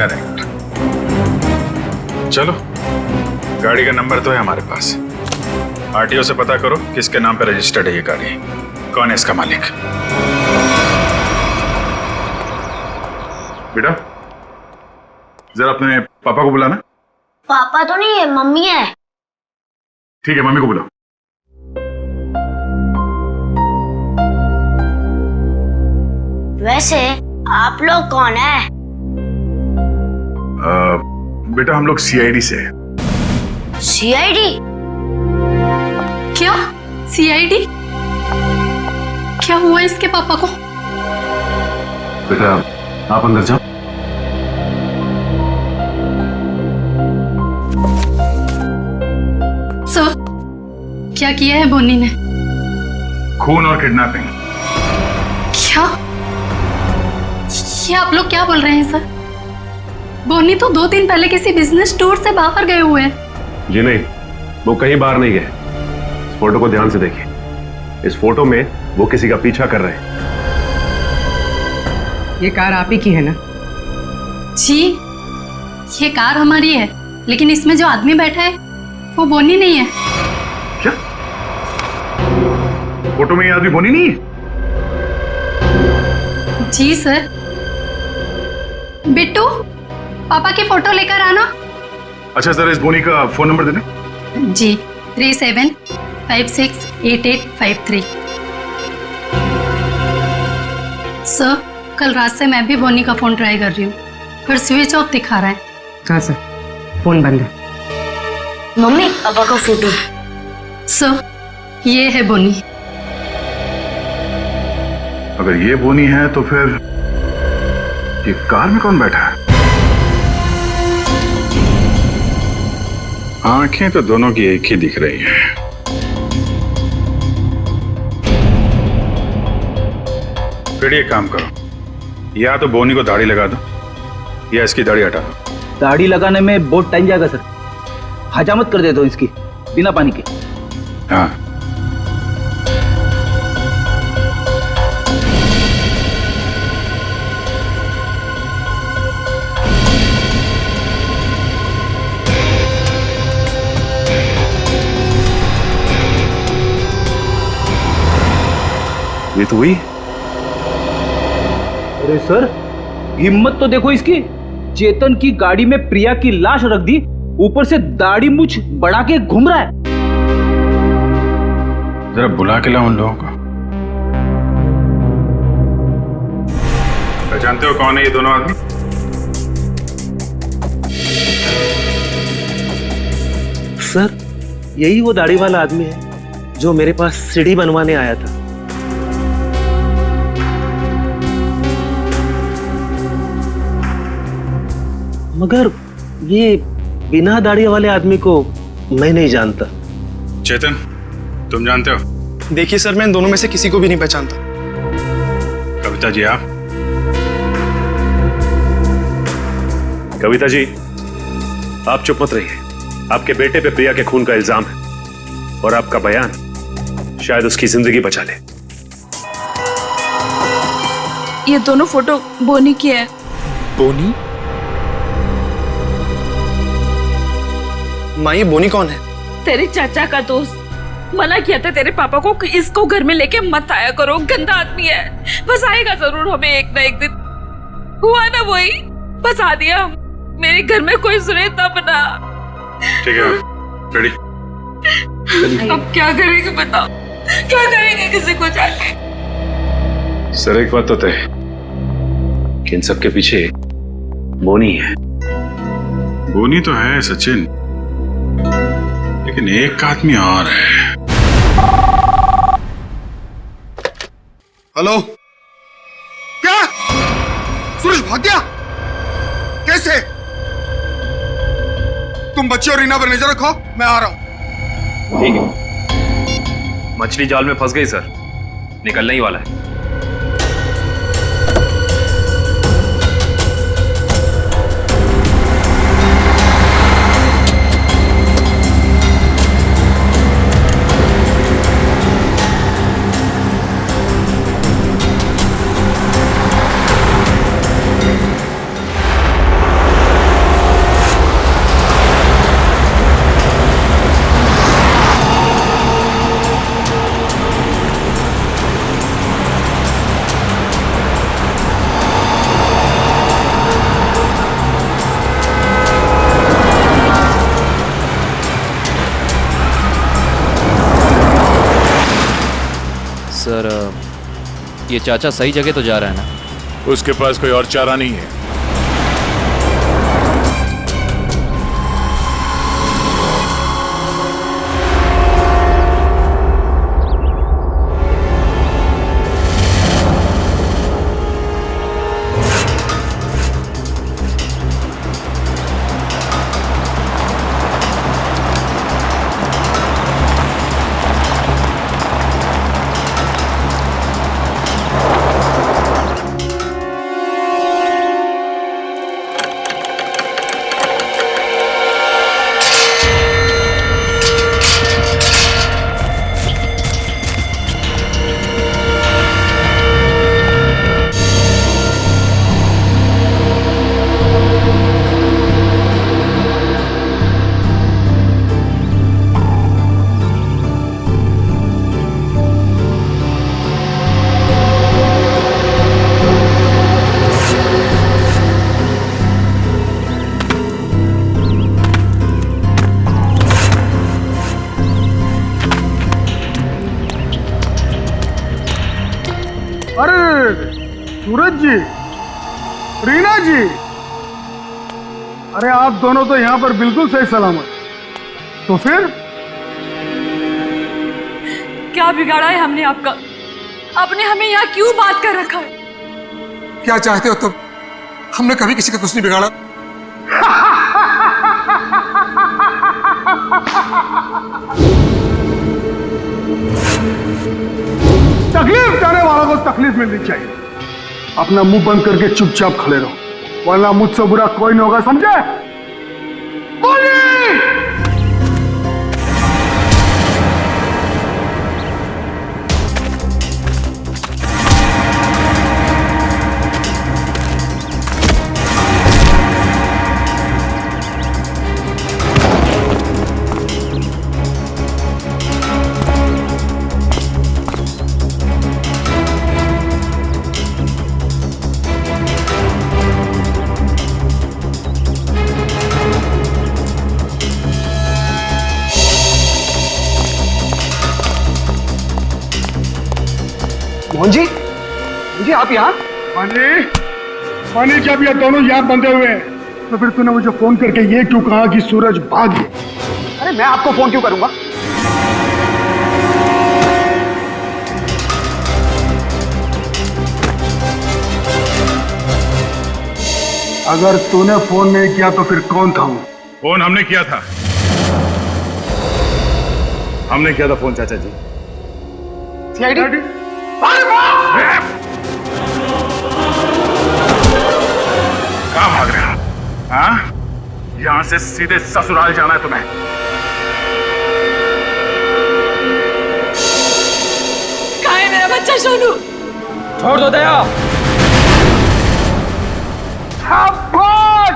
[SPEAKER 5] करेक्ट। चलो, गाड़ी का नंबर तो है हमारे पास। आरटीओ से पता करो किसके नाम पे रजिस्टर्ड है ये गाड़ी, कौन है इसका मालिक। बेटा, जरा अपने पापा को बुलाना।
[SPEAKER 18] पापा तो नहीं है, मम्मी है।
[SPEAKER 5] ठीक है, मम्मी को बुलाओ।
[SPEAKER 18] वैसे आप लोग कौन है?
[SPEAKER 5] बेटा, हम लोग सीआईडी से हैं।
[SPEAKER 18] सीआईडी?
[SPEAKER 19] क्या सीआईडी? क्या हुआ इसके पापा को?
[SPEAKER 12] बेटा, आप अंदर जाओ।
[SPEAKER 19] सर, क्या किया है बोनी ने?
[SPEAKER 5] खून और किडनैपिंग।
[SPEAKER 19] क्या? ये आप लोग क्या बोल रहे हैं सर? बोनी तो 2 दिन पहले किसी बिजनेस टूर से बाहर गए हुए हैं।
[SPEAKER 13] जी नहीं, वो कहीं बाहर नहीं गए। इस फोटो को ध्यान से देखिए। इस फोटो में वो किसी का पीछा कर रहे हैं।
[SPEAKER 9] ये कार आप ही की है ना?
[SPEAKER 19] जी, ये कार हमारी है, लेकिन इसमें जो आदमी बैठा है वो बोनी नहीं है।
[SPEAKER 5] क्या? फोटो में ये आदमी बोनी नहीं है?
[SPEAKER 19] जी सर। बिट्टू, पापा की फोटो लेकर आना।
[SPEAKER 5] अच्छा, जरा इस बोनी का फोन नंबर देना।
[SPEAKER 19] जी, 37568853। सर, कल रात से मैं भी बोनी का फोन ट्राई कर रही हूँ, पर स्विच ऑफ दिखा रहा है।
[SPEAKER 9] हाँ सर, फोन बंद है।
[SPEAKER 18] मम्मी, पापा का फोटो।
[SPEAKER 19] सर, ये है बोनी।
[SPEAKER 5] अगर ये बोनी है तो फिर ये कार में कौन बैठा है? आंखें तो दोनों की एक ही दिख रही हैं। फिर ये काम करो, या तो बोनी को दाढ़ी लगा दो या इसकी दाढ़ी हटा दो।
[SPEAKER 10] दाढ़ी लगाने में बहुत टाइम जाएगा सर, हजामत कर देता हूँ इसकी बिना पानी के।
[SPEAKER 5] हाँ,
[SPEAKER 13] ये तो हुई।
[SPEAKER 10] अरे सर, हिम्मत तो देखो इसकी। चेतन की गाड़ी में प्रिया की लाश रख दी, ऊपर से दाढ़ी मूछ बढ़ा के घूम रहा है।
[SPEAKER 5] जरा बुला के लाओ उन लोगों को। पहचानते हो कौन है ये दोनों आदमी?
[SPEAKER 20] सर, यही वो दाढ़ी वाला आदमी है जो मेरे पास सीढ़ी बनवाने आया था। मगर ये बिना दाढ़ी वाले आदमी को मैं नहीं जानता।
[SPEAKER 5] चेतन, तुम जानते हो?
[SPEAKER 21] देखिए सर, मैं इन दोनों में से किसी को भी नहीं पहचानता।
[SPEAKER 5] कविता जी, आप?
[SPEAKER 13] कविता जी, आप चुप मत रहिए। आपके बेटे पे प्रिया के खून का इल्जाम है और आपका बयान शायद उसकी जिंदगी बचा ले।
[SPEAKER 11] ये दोनों फोटो बोनी की है।
[SPEAKER 21] बोनी? माँ, ये बोनी कौन है?
[SPEAKER 11] तेरे चाचा का दोस्त। मना किया था तेरे पापा को कि इसको घर में लेके मत आया करो, गंदा आदमी है। बस आएगा जरूर हमें एक ना एक दिन। हुआ ना वही, बस आ दिया। मेरे घर में कोई सुने तब ना।
[SPEAKER 5] ठीक है, रेडी?
[SPEAKER 11] अब क्या करेंगे बताओ, क्या करेंगे किसी को जाके?
[SPEAKER 13] सर, एक बात तो तय है कि इन सबके पीछे बोनी है।
[SPEAKER 5] बोनी तो है सचिन, लेकिन एक आदमी और है।
[SPEAKER 12] हेलो? क्या? सूरज भाग गया? कैसे? तुम बच्चे और रीना पर नजर रखो, मैं आ रहा हूं।
[SPEAKER 4] ठीक है। मछली जाल में फंस गई सर, निकलने ही वाला है।
[SPEAKER 2] ये चाचा सही जगह तो जा रहा है ना?
[SPEAKER 3] उसके पास कोई और चारा नहीं है।
[SPEAKER 17] सूरज जी, रीना जी, अरे आप दोनों तो यहाँ पर बिल्कुल सही सलामत। तो फिर
[SPEAKER 1] क्या बिगाड़ा है हमने आपका? आपने हमें यहाँ क्यों बात कर रखा है?
[SPEAKER 22] क्या चाहते हो तुम? हमने कभी किसी का कुछ नहीं बिगाड़ा।
[SPEAKER 17] तकलीफ देने वालों को तकलीफ मिलनी चाहिए। अपना मुंह बंद करके चुपचाप खड़े रहो, वरना मुझसे बुरा कोई नहीं होगा, समझे? बोलिए।
[SPEAKER 10] मोहन जी, जी आप यहाँ?
[SPEAKER 17] मानी जब ये दोनों यहाँ बंधे हुए हैं तो फिर तूने मुझे फोन करके ये क्यों कहा कि सूरज भाग गया?
[SPEAKER 10] अरे मैं आपको फोन क्यों करूंगा?
[SPEAKER 17] अगर तूने फोन नहीं किया तो फिर कौन था वो?
[SPEAKER 5] फोन हमने किया था। हमने किया था फोन चाचा जी।
[SPEAKER 10] सीआईडी?
[SPEAKER 5] कहाँ भाग रहे हो? हाँ? यहां से सीधे ससुराल जाना है तुम्हें।
[SPEAKER 1] कहाँ है मेरा बच्चा सोनू?
[SPEAKER 7] छोड़ दो दया।
[SPEAKER 17] शाबाश,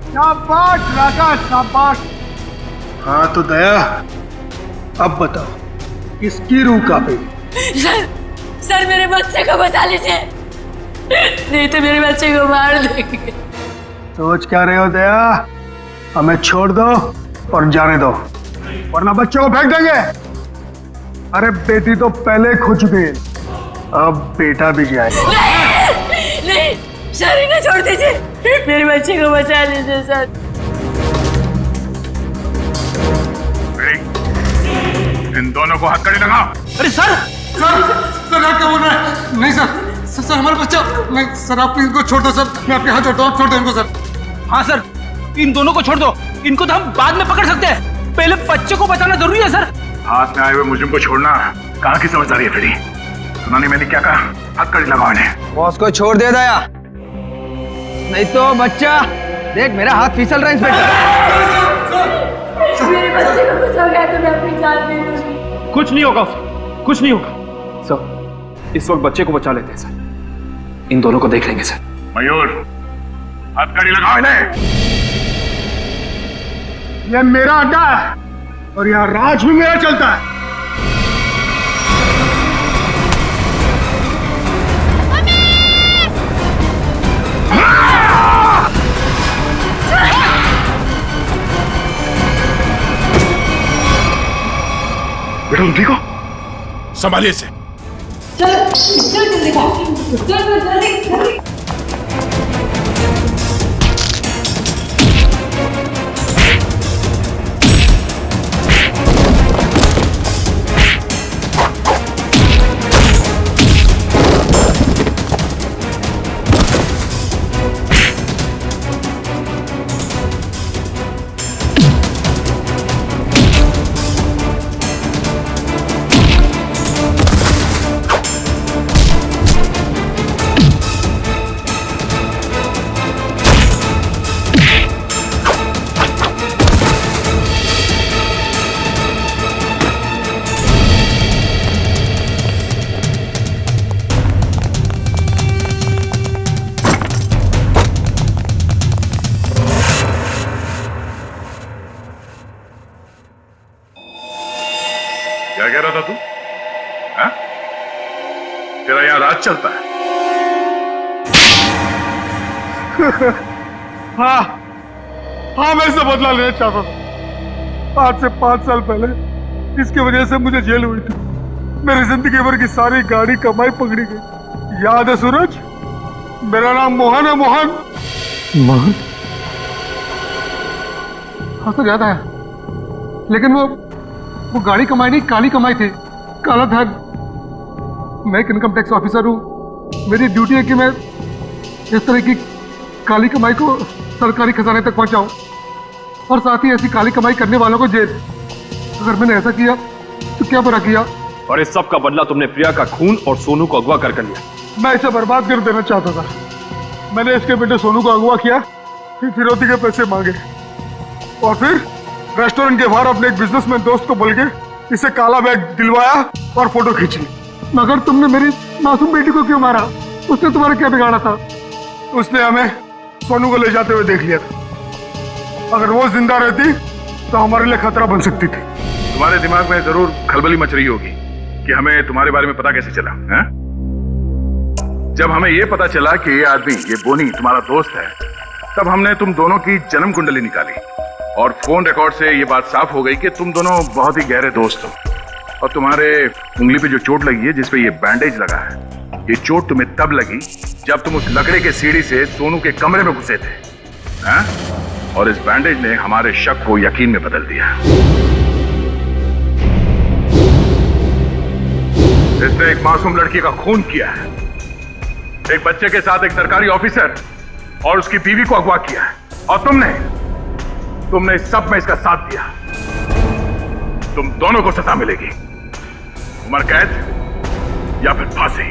[SPEAKER 17] शाबाश राजा, शाबाश। हाँ तो दया, अब बताओ किसकी रूह कांपे?
[SPEAKER 1] सर मेरे बच्चे को बचा लीजिए, नहीं तो मेरे बच्चे को मार देंगे।
[SPEAKER 17] सोच क्या रहे हो दया? हमें छोड़ दो और जाने दो, वरना बच्चों को फेंक देंगे। अरे बेटी तो पहले खो चुकी है, अब बेटा भी जाए।
[SPEAKER 1] नहीं सर, इन्हें छोड़ दीजिए, मेरे बच्चे को बचा लीजिए सर।
[SPEAKER 5] इन दोनों को हथकड़ी लगाओ।
[SPEAKER 10] अरे सर,
[SPEAKER 22] सर आप क्या बोल रहे हैं? नहीं सर हमारा बच्चा। नहीं सर, आप इनको छोड़ दो सर, मैं आपके हाथ जोड़ता हूँ, छोड़ दो इनको सर।
[SPEAKER 10] हाँ सर, इन दोनों को छोड़ दो, इनको तो हम बाद में पकड़ सकते हैं, पहले बच्चे को बचाना जरूरी है सर।
[SPEAKER 5] हाथ में आए हुए मुझे को छोड़ना कहाँ की समझदारी है फिर? सुना नहीं मैंने क्या कहा? हथकड़ी लगाओ इन्हें।
[SPEAKER 10] बॉस को छोड़ दे दया, नहीं तो बच्चा देख मेरा हाथ फिसल रहा है इंस्पेक्टर।
[SPEAKER 1] मेरे बच्चे को कुछ हो गया तो मैं अपनी जान दे दूंगी।
[SPEAKER 7] कुछ नहीं होगा उसे, कुछ नहीं होगा। सर इस वक्त बच्चे को बचा लेते हैं सर, इन दोनों को देख लेंगे सर।
[SPEAKER 5] मयूर, हथकड़ी लगाओ इन्हें।
[SPEAKER 17] ये मेरा अड्डा है और यहाँ राज भी मेरा चलता है।
[SPEAKER 5] बेटा तुम ठीक हो? संभालिए इसे।
[SPEAKER 1] चलो चल जल्दी भाग, चल जल्दी जल्दी।
[SPEAKER 3] क्या कह रहा था तू? हाँ? तेरा यहाँ राज चलता है?
[SPEAKER 17] हाँ हाँ, मैं इससे बदला लेना चाहता था। आज से 5 साल पहले इसकी वजह से मुझे जेल हुई थी। मेरी जिंदगी भर की सारी गाड़ी कमाई पकड़ी गई। याद है सूरज? मेरा नाम मोहन है, मोहन। मोहन? हाँ सर, याद आया। लेकिन वो गाड़ी कमाई नहीं, काली कमाई थी। काला धन। मैं एक इनकम टैक्स ऑफिसर हूँ। मेरी ड्यूटी है कि मैं इस तरह की काली कमाई को सरकारी खजाने तक पहुंचाऊं और साथ ही ऐसी काली कमाई करने वालों को जेल। अगर मैंने ऐसा किया तो क्या बुरा किया?
[SPEAKER 4] और इस सब का बदला तुमने प्रिया का खून और सोनू को अगवा कर लिया।
[SPEAKER 17] मैं इसे बर्बाद कर देना चाहता था। मैंने इसके बेटे सोनू को अगवा किया, फिर फिरौती के पैसे मांगे और फिर रेस्टोरेंट के बाहर अपने एक बिजनेसमैन दोस्त को बोल के इसे काला बैग दिलवाया और फोटो खींच ली। मगर तुमने मेरी मासूम बेटी को क्यों मारा? उसने तुम्हारा क्या बिगाड़ा था? उसने हमें सोनू को ले जाते हुए देख लिया था। अगर वो जिंदा रहती तो हमारे लिए खतरा बन सकती थी।
[SPEAKER 3] तुम्हारे दिमाग में जरूर खलबली मच रही होगी कि हमें तुम्हारे बारे में पता कैसे चला है? जब हमें ये पता चला कि ये आदमी, ये बोनी तुम्हारा दोस्त है, तब हमने तुम दोनों की जन्म कुंडली निकाली और फोन रिकॉर्ड से ये बात साफ हो गई कि तुम दोनों बहुत ही गहरे दोस्त हो। और तुम्हारे उंगली पे जो चोट लगी है, जिसपे ये बैंडेज लगा है, ये चोट तुम्हें तब लगी जब तुम उस लकड़े के सीढ़ी से सोनू के कमरे में घुसे थे, हैं? और इस बैंडेज ने हमारे शक को यकीन में बदल दिया। इसने एक मासूम लड़की का खून किया है, एक बच्चे के साथ एक सरकारी ऑफिसर और उसकी बीवी को अगवा किया है, और तुमने इस सब में इसका साथ दिया। तुम दोनों को सजा मिलेगी, उम्र कैद या फिर फांसी।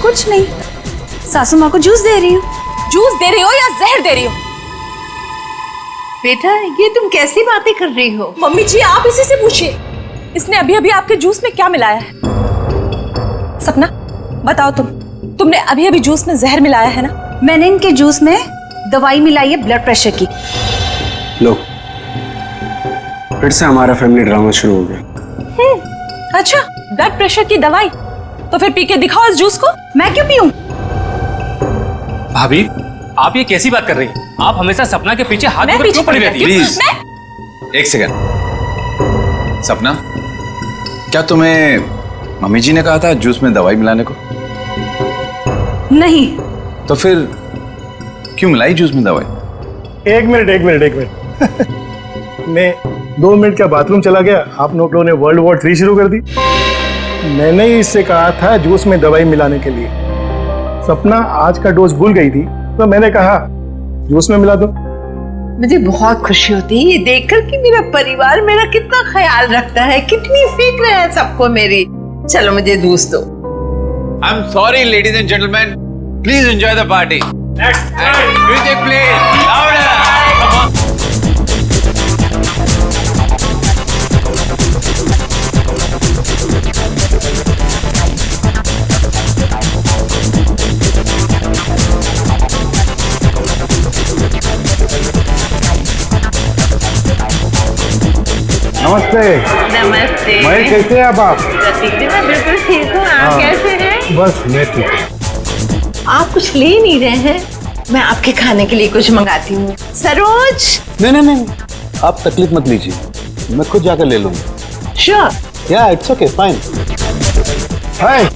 [SPEAKER 6] कुछ नहीं, सासू माँ को जूस दे रही हूँ।
[SPEAKER 16] जूस दे रही हो या जहर दे रही हो?
[SPEAKER 6] बेटा, ये तुम कैसी बातें कर रही हो?
[SPEAKER 16] मम्मी जी, आप इसी से पूछिए, इसने अभी अभी आपके जूस में क्या मिलाया है? सपना, बताओ तुमने अभी अभी जूस में जहर मिलाया है ना?
[SPEAKER 6] मैंने इनके जूस में दवाई मिलाई है ब्लड प्रेशर की।
[SPEAKER 15] लो, फिर से हमारा फैमिली ड्रामा शुरू हो गया।
[SPEAKER 16] अच्छा, ब्लड प्रेशर की दवाई? तो फिर पी के दिखाओ इस जूस को।
[SPEAKER 6] मैं क्यों पीऊं?
[SPEAKER 14] भाभी, आप ये कैसी बात कर रही हैं? आप हमेशा सपना के पीछे हाथ में क्यों पड़ी रहती हैं?
[SPEAKER 2] प्लीज एक सेकंड। सपना, क्या तुम्हें मम्मी जी ने कहा था जूस में दवाई मिलाने को?
[SPEAKER 6] नहीं।
[SPEAKER 2] तो फिर क्यों मिलाई जूस में दवाई?
[SPEAKER 17] एक मिनट मैं 2 मिनट का बाथरूम चला गया, आप लोगों ने वर्ल्ड वॉर 3 शुरू कर दी। मैंने ही इससे कहा था जूस में दवाई मिलाने के लिए। सपना आज का डोज भूल गई थी, तो मैंने कहा जूस में मिला दो।
[SPEAKER 6] मुझे बहुत खुशी होती है ये देखकर कि मेरा परिवार मेरा कितना ख्याल रखता है, कितनी फिक्र है सबको मेरी।
[SPEAKER 8] चलो मुझे जूस दो।
[SPEAKER 2] I'm sorry, ladies and gentlemen. Please enjoy the party. Music, please. Louder. Come on.
[SPEAKER 22] नमस्ते।
[SPEAKER 8] नमस्ते।
[SPEAKER 22] मैं कैसे हैं आप?
[SPEAKER 8] प्रतीक जी मैं बिल्कुल ठीक हूँ, आप कैसे हैं?
[SPEAKER 22] बस मैं ठीक हूँ।
[SPEAKER 8] आप कुछ ले नहीं रहे हैं? मैं आपके खाने के लिए कुछ मंगाती हूँ। सरोज।
[SPEAKER 12] नहीं, आप तकलीफ मत लीजिए, मैं खुद जाकर ले लूंगा।
[SPEAKER 8] Sure.
[SPEAKER 12] Yeah it's okay, fine. Hi.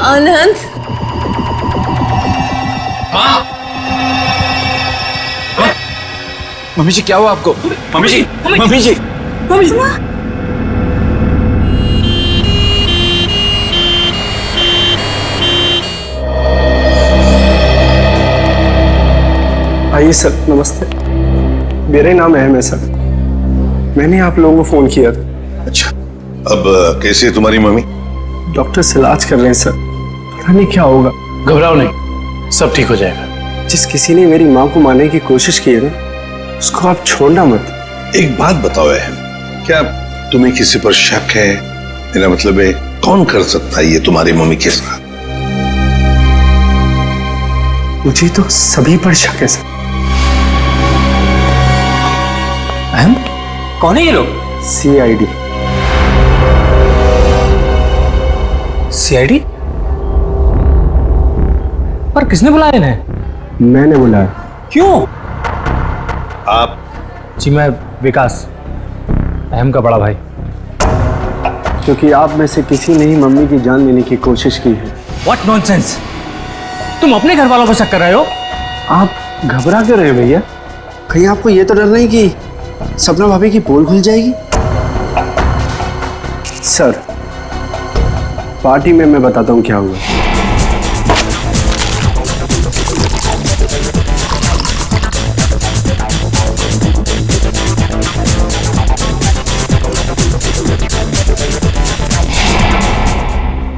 [SPEAKER 8] Anand.
[SPEAKER 2] Mummy ji क्या हुआ आपको? Mummy ji, mummy ji,
[SPEAKER 8] mummy ji.
[SPEAKER 21] आइए सर, नमस्ते। मेरा नाम अहम है सर, मैंने आप लोगों को फोन किया था।
[SPEAKER 12] अच्छा, अब कैसी है तुम्हारी मम्मी?
[SPEAKER 21] डॉक्टर से इलाज कर रहे हैं सर, पता नहीं क्या होगा।
[SPEAKER 14] घबराओ नहीं, सब ठीक हो जाएगा।
[SPEAKER 21] जिस किसी ने मेरी माँ को मारने की कोशिश की है ना, उसको आप छोड़ना मत।
[SPEAKER 12] एक बात बताओ अहम, क्या तुम्हें किसी पर शक है? मेरा मतलब है, कौन कर सकता है ये तुम्हारी मम्मी के साथ?
[SPEAKER 21] मुझे तो सभी पर शक है सर।
[SPEAKER 14] अहम, कौन है ये लोग?
[SPEAKER 21] CID।
[SPEAKER 14] CID? पर किसने बुलाया इन्हें?
[SPEAKER 21] मैंने बुलाया।
[SPEAKER 14] क्यों?
[SPEAKER 12] आप?
[SPEAKER 14] जी मैं विकास, अहम का बड़ा भाई।
[SPEAKER 21] क्योंकि आप में से किसी ने ही मम्मी की जान लेने की कोशिश की है।
[SPEAKER 14] What nonsense! तुम अपने घर वालों पर शक कर रहे हो?
[SPEAKER 21] आप घबरा क्यों रहे भैया? कहीं आपको ये तो डर नहीं कि सपना भाभी की पोल खुल जाएगी? सर, पार्टी में मैं बताता हूँ क्या हुआ।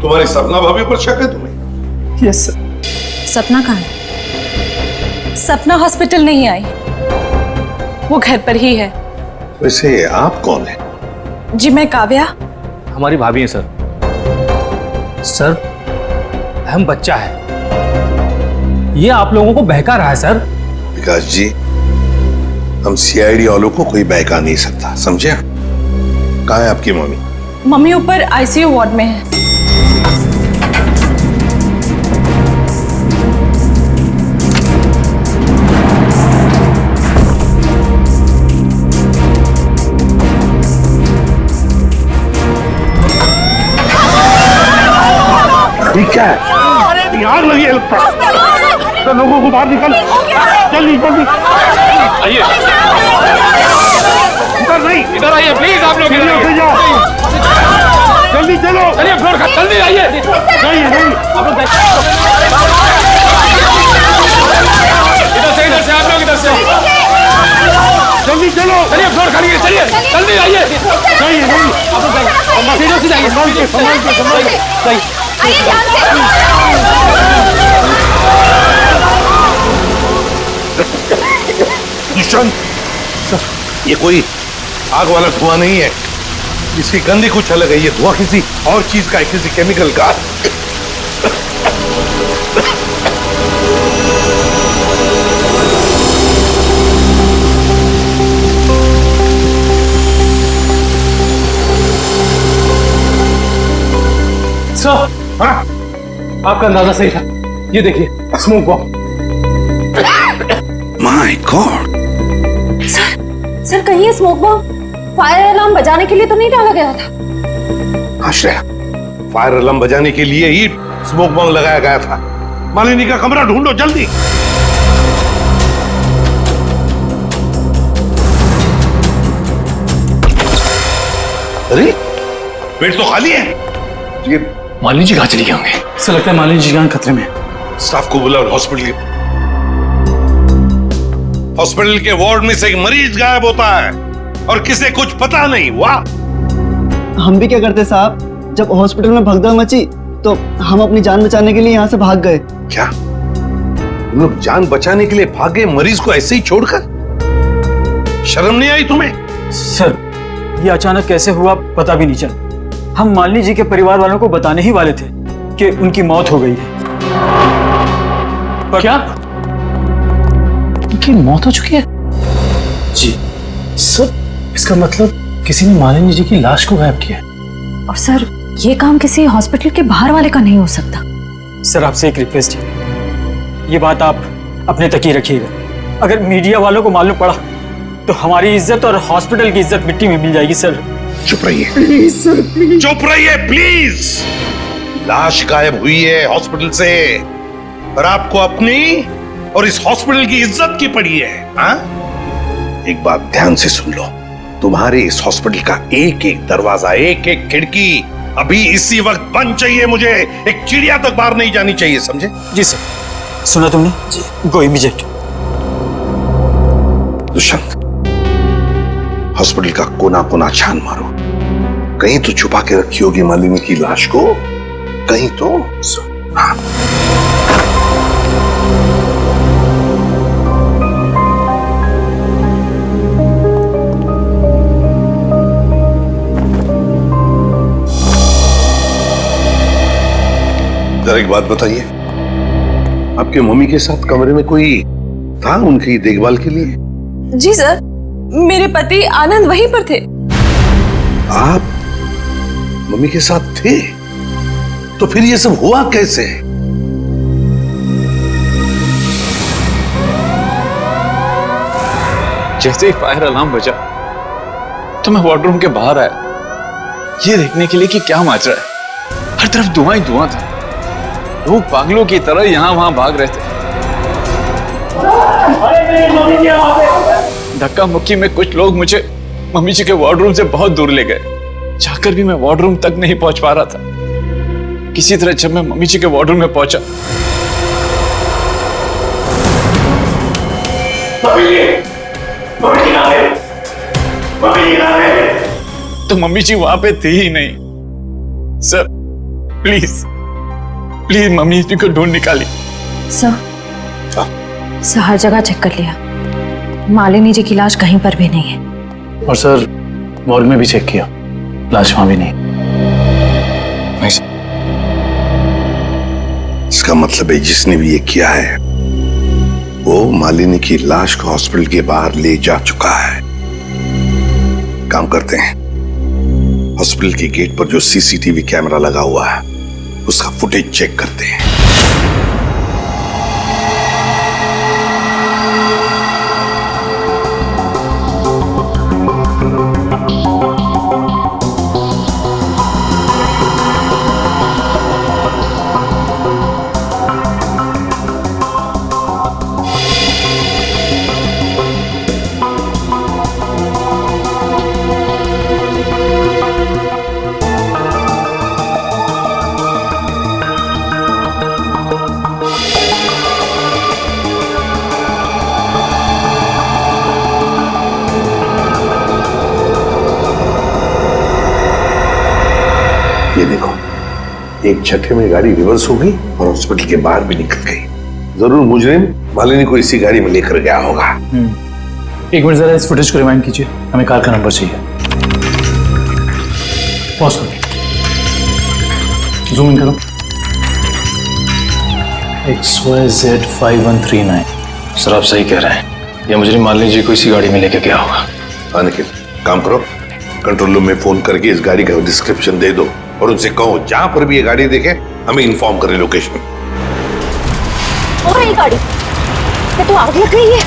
[SPEAKER 12] तुम्हारी सपना भाभी पर शक है तुम्हें?
[SPEAKER 21] Yes sir.
[SPEAKER 16] सपना कहाँ है? सपना हॉस्पिटल नहीं आई, वो घर पर ही है।
[SPEAKER 12] वैसे आप कौन है?
[SPEAKER 16] जी मैं काव्या।
[SPEAKER 14] हमारी भाभी है सर। सर, अहम बच्चा है, ये आप लोगों को बहका रहा है सर।
[SPEAKER 12] विकास जी, हम CID वालों को कोई बहका नहीं सकता, समझे? कहाँ है आपकी मम्मी?
[SPEAKER 16] मम्मी ऊपर ICU वार्ड में है।
[SPEAKER 12] ठीक है, आग लगी है लगता है। तो लोगों को बाहर निकल, जल्दी जल्दी
[SPEAKER 4] आइए,
[SPEAKER 12] इधर नहीं,
[SPEAKER 4] इधर आइए प्लीज, आप लोग इधर आइए।
[SPEAKER 12] जल्दी चलो,
[SPEAKER 4] चलिए फ्लोर का, जल्दी आइए।
[SPEAKER 12] नहीं
[SPEAKER 4] आप लोग इधर से आप लोग इधर से
[SPEAKER 12] जल्दी चलो,
[SPEAKER 4] चलिए फ्लोर खाली है, चलिए जल्दी आइए।
[SPEAKER 12] नहीं
[SPEAKER 4] आप लोग जाइए, सीढ़ियों से जाइए, जाइए।
[SPEAKER 12] किशन, ये कोई आग वाला धुआं नहीं है, इसकी गंदी कुछ अलग है। ये धुआं किसी और चीज का है, किसी केमिकल का।
[SPEAKER 14] सर, हाँ? आपका अंदाजा सही था, ये देखिए smoke bomb.
[SPEAKER 12] My God!
[SPEAKER 16] Sir कहीं ये स्मोक बॉम्ब फायर अलार्म बजाने के लिए तो नहीं डाला गया था?
[SPEAKER 12] आश्रय, फायर अलार्म बजाने के लिए ही स्मोक बॉम्ब लगाया गया था। मालिनी का कमरा ढूंढो जल्दी। बेड तो खाली है। ये
[SPEAKER 14] मालिनी जी कहाँ चली गए होंगे? ऐसा लगता है मालिनी जी जान खतरे में।
[SPEAKER 12] स्टाफ को बुला और हॉस्पिटल के वार्ड में से एक मरीज गायब होता है और किसे कुछ पता नहीं। वाह,
[SPEAKER 10] हम भी क्या करते साहब, जब हॉस्पिटल में भगदड़ मची तो हम अपनी जान बचाने के लिए यहाँ से भाग गए।
[SPEAKER 12] क्या तुम लोग जान बचाने के लिए भागे, मरीज को ऐसे ही छोड़कर? शर्म नहीं आई तुम्हें?
[SPEAKER 14] सर, ये अचानक कैसे हुआ पता भी नहीं चला। हम मालिनी जी के परिवार वालों को बताने ही वाले थे कि उनकी मौत हो गई है। पर क्या उनकी मौत हो चुकी है? जी सर, इसका मतलब किसी ने मालिनी जी की लाश को गायब किया है।
[SPEAKER 6] और सर, ये काम किसी हॉस्पिटल के बाहर वाले का नहीं हो सकता।
[SPEAKER 14] सर, आपसे एक रिक्वेस्ट है, ये बात आप अपने तक ही रखिएगा। अगर मीडिया वालों को मालूम पड़ा तो हमारी इज्जत और हॉस्पिटल की इज्जत मिट्टी में मिल जाएगी। सर
[SPEAKER 12] चुप रहिए
[SPEAKER 6] प्लीज सर, प्लीज
[SPEAKER 12] चुप रहिए प्लीज। लाश गायब हुई है हॉस्पिटल से और आपको अपनी और इस हॉस्पिटल की इज्जत की पड़ी है। हाँ, एक बात ध्यान से सुन लो, तुम्हारे इस हॉस्पिटल का एक एक दरवाजा, एक एक खिड़की अभी इसी वक्त बंद चाहिए। मुझे एक चिड़िया तक बाहर नहीं जानी चाहिए, समझे?
[SPEAKER 14] जी सर। सुना तुमने? जी। गो इमीडिएट।
[SPEAKER 12] दुष्यंत, हॉस्पिटल का कोना कोना छान मारो, कहीं तो छुपा के रखी होगी मालिनी की लाश को, कहीं तो। हाँ। जरा एक बात बताइए, आपके मम्मी के साथ कमरे में कोई था उनकी देखभाल के लिए?
[SPEAKER 16] जी सर, मेरे पति आनंद वहीं पर थे।
[SPEAKER 12] आप मम्मी के साथ थे? तो फिर ये सब हुआ कैसे?
[SPEAKER 2] जैसे ही फायर अलार्म बजा तो मैं वार्डरूम के बाहर आया, ये देखने के लिए कि क्या मच रहा है। हर तरफ धुआं ही धुआं था। लोग पागलों की तरह यहां वहां भाग रहे थे। धक्का मुक्की में कुछ लोग मुझे मम्मी जी के वार्डरूम से बहुत दूर ले गए। जाकर भी मैं वार्डरूम तक नहीं पहुंच पा रहा था। किसी तरह जब मैं मम्मी जी के वार्डरूम में पहुंचा तो मम्मी जी वहां पे थी ही नहीं। सर प्लीज प्लीज मम्मी जी को ढूंढ निकालिए।
[SPEAKER 6] सर, हर जगह चेक कर लिया, मालिनी जी की लाश कहीं पर भी नहीं है।
[SPEAKER 14] और सर, मॉर्ग में भी चेक किया, लाश वहां भी नहीं।
[SPEAKER 12] इसका मतलब है जिसने भी ये किया है वो मालिनी की लाश को हॉस्पिटल के बाहर ले जा चुका है। काम करते हैं, हॉस्पिटल के गेट पर जो सीसीटीवी कैमरा लगा हुआ है उसका फुटेज चेक करते हैं। ये देखो, एक झटके में गाड़ी रिवर्स हो गई और हॉस्पिटल के बाहर भी निकल गई। जरूर मुजरिम मालिनी को इसी गाड़ी में लेकर गया होगा।
[SPEAKER 14] एक मिनट जरा इस फुटेज को रिवाइंड कीजिए, हमें कार का नंबर चाहिए। पॉज करो, जूम इन करो। XYZ5139।
[SPEAKER 13] सर आप सही कह रहे हैं, ये मुजरिम मालिनी जी को इसी गाड़ी में लेके गया होगा।
[SPEAKER 12] निखिल, काम करो, कंट्रोल रूम में फोन करके इस गाड़ी का डिस्क्रिप्शन दे दो और उनसे कहो जहां पर भी ये गाड़ी देखे हमें इन्फॉर्म करें लोकेशन।
[SPEAKER 6] और ये गाड़ी ये तो आग लग गई है।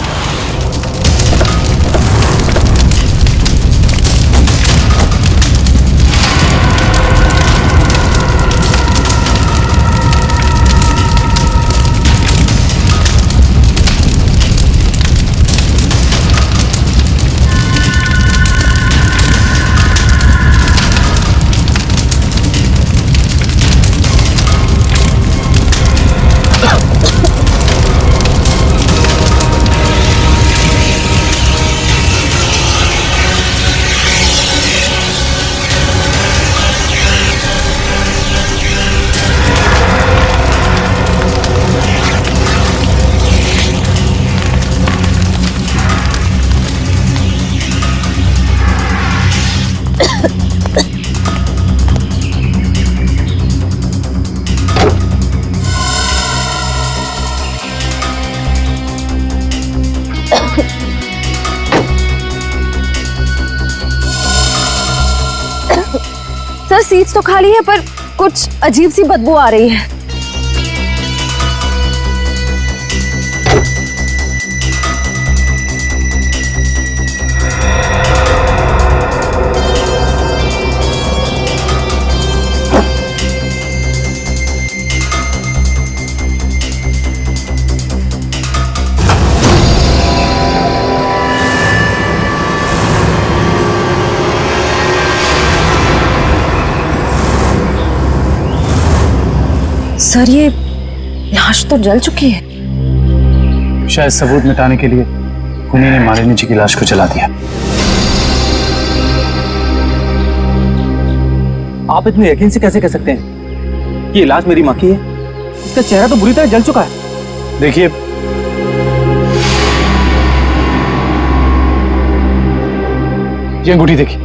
[SPEAKER 6] सर सीट्स तो खाली है पर कुछ अजीब सी बदबू आ रही है। सर ये लाश तो जल चुकी है।
[SPEAKER 14] शायद सबूत मिटाने के लिए उन्हीं ने मालिनी जी की लाश को जला दिया।
[SPEAKER 7] आप इतने यकीन से कैसे कह सकते हैं कि ये लाश मेरी माँ की है? इसका चेहरा तो बुरी तरह जल चुका है।
[SPEAKER 14] देखिए, ये अंगूठी देखिए,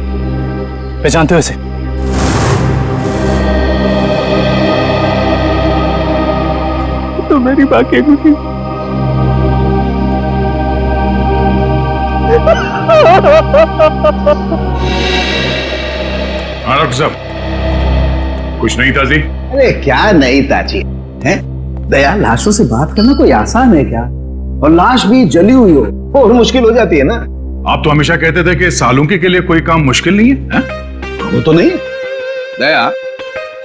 [SPEAKER 14] पहचानते हो इसे?
[SPEAKER 7] तो मेरी माँ की अंगूठी।
[SPEAKER 3] डॉक्टर साहब, कुछ नहीं ताजी?
[SPEAKER 15] अरे क्या नहीं ताजी है? दया, लाशों से बात करना कोई आसान है क्या? और लाश भी जली हुई हो और मुश्किल हो जाती है ना।
[SPEAKER 3] आप तो हमेशा कहते थे कि सालुंकी के लिए कोई काम मुश्किल नहीं है?
[SPEAKER 15] वो तो नहीं दया,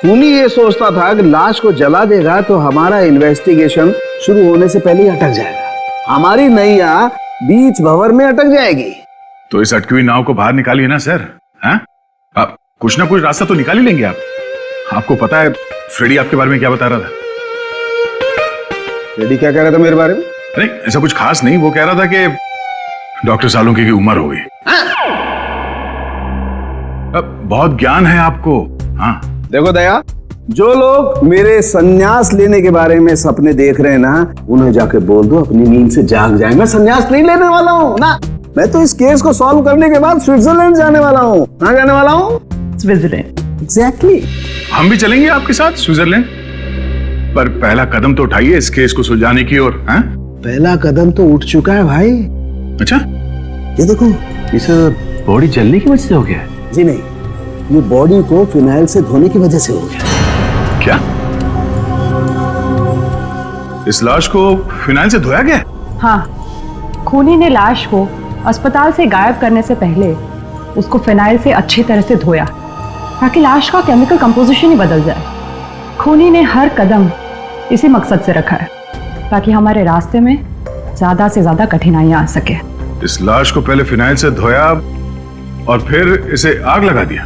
[SPEAKER 15] खूनी ये सोचता था कि लाश को जला देगा तो हमारा इन्वेस्टिगेशन शुरू होने से पहले ही अटक जाएगा, हमारी नैया बीच भंवर में अटक जाएगी।
[SPEAKER 3] तो इस अटकी हुई नाव को बाहर निकालिए ना सर। हैं? आप कुछ ना कुछ रास्ता तो निकाल ही लेंगे आप। आपको पता है फ्रेडी आपके बारे में क्या बता रहा था?
[SPEAKER 15] फ्रेडी क्या कह रहा था मेरे बारे में?
[SPEAKER 3] नहीं, ऐसा कुछ खास नहीं। वो कह रहा था कि डॉक्टर सालुंकी की उम्र हो गई। अब बहुत ज्ञान है आपको। हाँ
[SPEAKER 15] देखो दया, जो लोग मेरे संन्यास लेने के बारे में सपने देख रहे हैं ना, उन्हें जाके बोल दो अपनी नींद से जाग जाए। मैं संन्यास नहीं लेने वाला हूँ ना, मैं तो इस केस को सॉल्व करने के बाद स्विट्जरलैंड जाने वाला हूँ। कहाँ जाने वाला हूँ? स्विट्जरलैंड। एग्जैक्टली।
[SPEAKER 3] हम भी चलेंगे आपके साथ स्विट्जरलैंड, पर पहला कदम तो उठाइए इस केस को सुलझाने की ओर।
[SPEAKER 15] पहला कदम तो उठ चुका है भाई।
[SPEAKER 3] अच्छा,
[SPEAKER 15] ये देखो,
[SPEAKER 21] इस बॉडी जलने की वजह से हो गया है?
[SPEAKER 15] जी नहीं, ये बॉडी को फिनाइल से धोने की वजह से हो गया।
[SPEAKER 3] क्या इस लाश को फिनाइल से धोया गया?
[SPEAKER 9] हाँ, खूनी ने लाश को अस्पताल से गायब करने से पहले उसको फिनाइल से अच्छी तरह से धोया ताकि लाश का केमिकल कंपोजिशन ही बदल जाए। खूनी ने हर कदम इसी मकसद से रखा है ताकि हमारे रास्ते में ज्यादा से ज्यादा कठिनाइयां आ सके।
[SPEAKER 3] इस लाश को पहले फिनाइल से धोया और फिर इसे आग लगा दिया?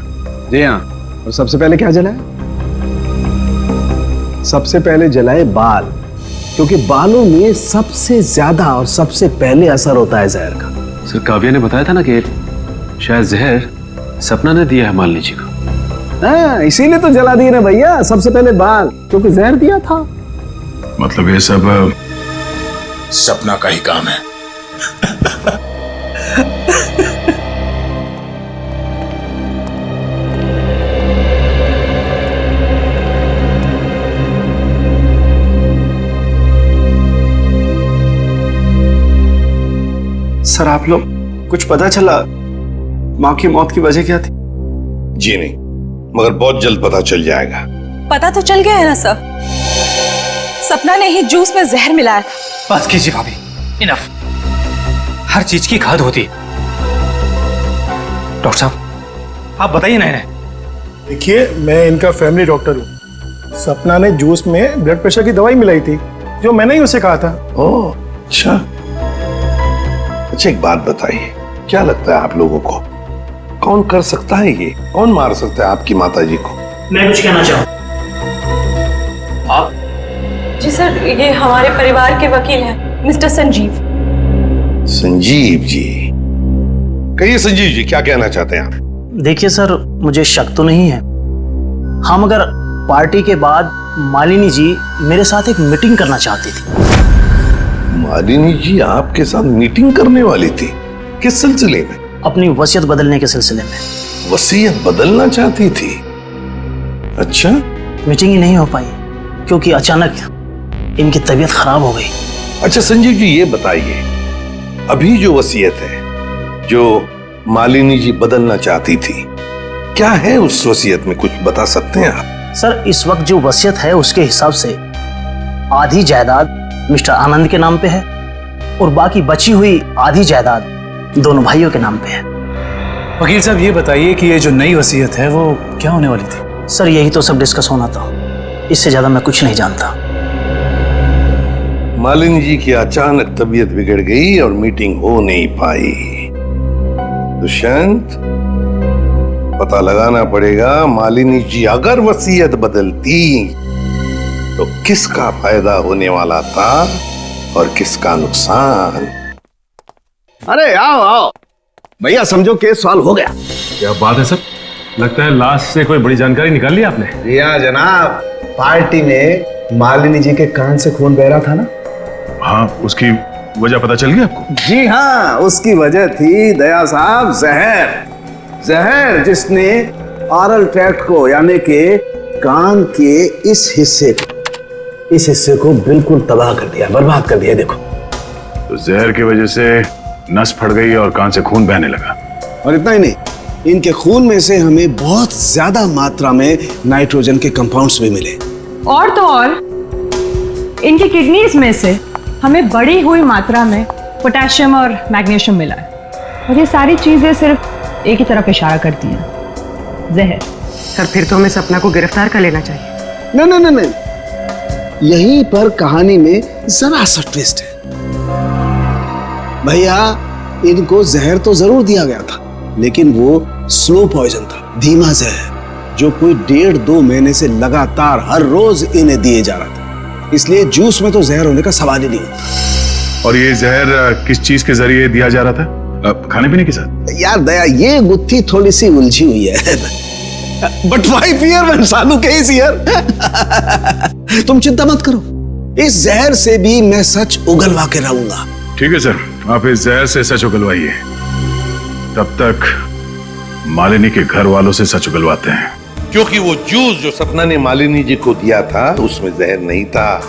[SPEAKER 15] जी हाँ, और सबसे पहले क्या जलाए? सबसे पहले जलाए बाल, क्योंकि बालों में सबसे ज्यादा और सबसे पहले असर होता है जहर का।
[SPEAKER 21] सर, काव्या ने बताया था ना कि शायद जहर सपना ने दिया है मालिनी जी को।
[SPEAKER 15] हाँ, इसीलिए तो जला दिए ना भैया, सबसे पहले बाल, क्योंकि जहर दिया था।
[SPEAKER 3] मतलब ये सब सपना का ही काम है।
[SPEAKER 10] सर, आप लोग कुछ पता चला माँ की मौत की वजह क्या थी?
[SPEAKER 18] जी नहीं, मगर बहुत जल्द पता चल जाएगा।
[SPEAKER 16] पता तो चल गया है ना सर, सपना ने ही जूस में जहर मिलाया था।
[SPEAKER 14] बस कीजिए भाभी, इनफ। हर चीज की खाद होती है। डॉक्टर साहब, आप बताइए ना इन्हें।
[SPEAKER 17] देखिए, मैं इनका फैमिली डॉक्टर हूँ। सपना ने जूस में ब्लड प्रेशर की दवाई मिलाई थी, जो मैंने ही उसे कहा था।
[SPEAKER 18] ओह अच्छा। अच्छा, एक बात बताइए, क्या लगता है आप लोगों को कौन कर सकता है ये? कौन मार सकता है आपकी माता जी को?
[SPEAKER 14] मैं कुछ कहना चाहूँ। आप?
[SPEAKER 16] जी सर, ये हमारे परिवार के वकील हैं, मिस्टर संजीव।
[SPEAKER 18] संजीव जी, कहिए संजीव जी, क्या कहना चाहते हैं आप?
[SPEAKER 10] देखिए सर, मुझे शक तो नहीं है। हाँ, मगर पार्टी के बाद मालिनी जी मेरे साथ एक मीटिंग करना चाहती थी।
[SPEAKER 18] मालिनी जी आपके साथ मीटिंग करने वाली थी? किस सिलसिले में?
[SPEAKER 10] अपनी वसीयत बदलने के सिलसिले में।
[SPEAKER 18] वसीयत बदलना चाहती थी? अच्छा।
[SPEAKER 10] मीटिंग ही नहीं हो पाई क्योंकि अचानक इनकी तबीयत खराब हो गई।
[SPEAKER 18] अच्छा संजीव जी, ये बताइए, अभी जो वसीयत है जो मालिनी जी बदलना चाहती थी, क्या है उस वसीयत में, कुछ बता सकते हैं आप?
[SPEAKER 10] सर इस वक्त जो वसीयत है उसके हिसाब से आधी जायदाद मिस्टर आनंद के नाम पे है और बाकी बची हुई आधी जायदाद दोनों भाइयों के नाम पे है।
[SPEAKER 21] वकील साहब ये बताइए कि ये जो नई वसीयत है वो क्या होने वाली थी?
[SPEAKER 10] सर यही तो सब डिस्कस होना था, इससे ज्यादा मैं कुछ नहीं जानता।
[SPEAKER 18] मालिनी जी की अचानक तबीयत बिगड़ गई और मीटिंग हो नहीं पाई। दुष्यंत, पता लगाना पड़ेगा मालिनी जी अगर वसीयत बदलती तो किसका फायदा होने वाला था और किसका नुकसान।
[SPEAKER 15] अरे आओ आओ भैया, समझो केस सॉल्व हो गया।
[SPEAKER 13] क्या बात है सर, लगता है लास्ट से कोई बड़ी जानकारी निकाल ली आपने।
[SPEAKER 15] जी हाँ जनाब, पार्टी में मालिनी जी के कान से खून बह रहा था ना।
[SPEAKER 3] हाँ, उसकी वजह पता चल गई आपको?
[SPEAKER 15] जी हाँ, उसकी वजह थी दया साहब जहर जिसने ऑरल ट्रैक्ट को यानी कि कान के इस हिस्से को बिल्कुल तबाह कर दिया, बर्बाद कर दिया। देखो
[SPEAKER 3] तो जहर की वजह से नस फट गई और कान से खून बहने लगा।
[SPEAKER 15] और इतना ही नहीं, इनके खून में से हमें बहुत ज्यादा मात्रा में नाइट्रोजन के कंपाउंड्स भी मिले।
[SPEAKER 9] और तो और इनकी किडनीज में से हमें बढ़ी हुई मात्रा में पोटेशियम और मैग्नीशियम मिला है। और ये सारी चीजें सिर्फ एक ही तरफ इशारा करती हैं, जहर।
[SPEAKER 19] सर फिर तो हमें सपना को गिरफ्तार कर लेना चाहिए।
[SPEAKER 15] नहीं, यहीं पर कहानी में जरा सा ट्विस्ट है। भैया इनको जहर तो जरूर दिया गया था, लेकिन वो स्लो पॉइजन था, धीमा जहर, जो कोई 1.5-2 महीने से लगातार हर रोज इन्हें दिए जा रहा था। इसलिए जूस में तो जहर होने का सवाल ही नहीं होता।
[SPEAKER 3] और ये जहर किस चीज के जरिए दिया जा रहा था? खाने पीने के साथ?
[SPEAKER 15] यार दया, ये गुत्थी थोड़ी सी उलझी हुई है। But why fear when Salu case here? तुम चिंता मत करो, इस जहर से भी मैं सच उगलवा के रहूंगा।
[SPEAKER 3] ठीक है सर, आप इस जहर से सच उगलवाइए, तब तक मालिनी के घर वालों से सच उगलवाते हैं।
[SPEAKER 18] क्योंकि वो जूस जो सपना ने मालिनी जी को दिया था उसमें जहर नहीं था।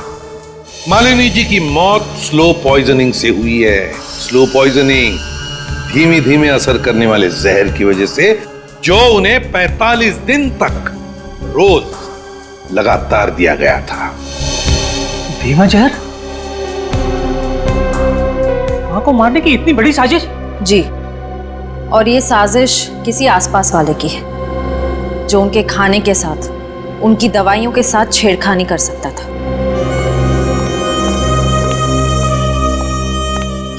[SPEAKER 18] मालिनी जी की मौत स्लो पॉइजनिंग से हुई है। स्लो पॉइजनिंग, धीमी धीमे असर करने वाले जहर की वजह से, जो उन्हें 45 दिन तक रोज लगातार दिया गया था।
[SPEAKER 14] धीमा जहर? मां को मारने की इतनी बड़ी साजिश?
[SPEAKER 6] जी, और ये साजिश किसी आसपास वाले की है जो उनके खाने के साथ, उनकी दवाइयों के साथ छेड़खानी कर सकता था।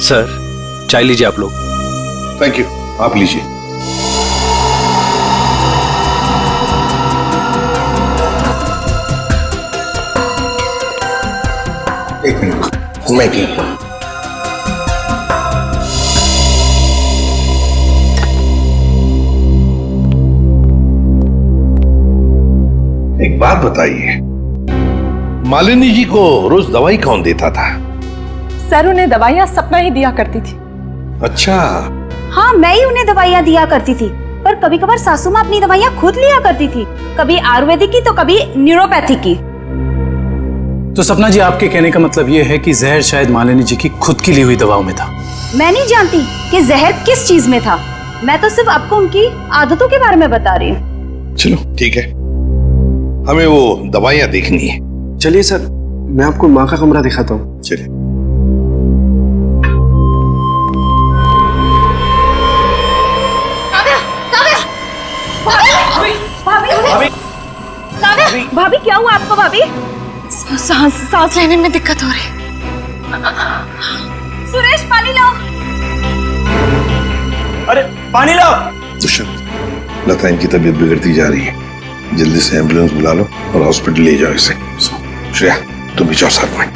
[SPEAKER 10] सर चाय लीजिए आप लोग।
[SPEAKER 18] थैंक यू, आप लीजिए।
[SPEAKER 12] एक मिनट, मैं पीऊंगा।
[SPEAKER 18] एक बात बताइए, मालिनी जी को रोज दवाई कौन देता था?
[SPEAKER 16] सर उन्हें दवाइयां सपना ही दिया करती थी।
[SPEAKER 18] अच्छा।
[SPEAKER 20] हाँ, मैं ही उन्हें दवाइयाँ दिया करती थी, पर कभी कभार सासू माँ अपनी दवाइयाँ खुद लिया करती थी, कभी आयुर्वेदिक की तो कभी न्यूरोपैथिक की।
[SPEAKER 21] तो सपना जी, आपके कहने का मतलब ये है कि जहर शायद मालिनी जी की खुद की ली हुई दवाओं में था?
[SPEAKER 20] मैं नहीं जानती कि जहर किस चीज में था, मैं तो सिर्फ आपको उनकी आदतों के बारे में बता रही हूँ।
[SPEAKER 18] चलो ठीक है, हमें वो दवाइयां देखनी है।
[SPEAKER 21] चलिए सर, मैं आपको माँ का कमरा दिखाता हूँ।
[SPEAKER 18] चलिए।
[SPEAKER 20] भाभी क्या हुआ आपको? भाभी
[SPEAKER 16] सांस लेने में दिक्कत हो रही।
[SPEAKER 20] सुरेश पानी लाओ।
[SPEAKER 10] अरे पानी लाओ।
[SPEAKER 18] दुष्यंत, लता इनकी तबीयत बिगड़ती जा रही है, जल्दी से एम्बुलेंस बुला लो और हॉस्पिटल ले जाओ इसे। श्रेया तुम भी जाओ साथ में।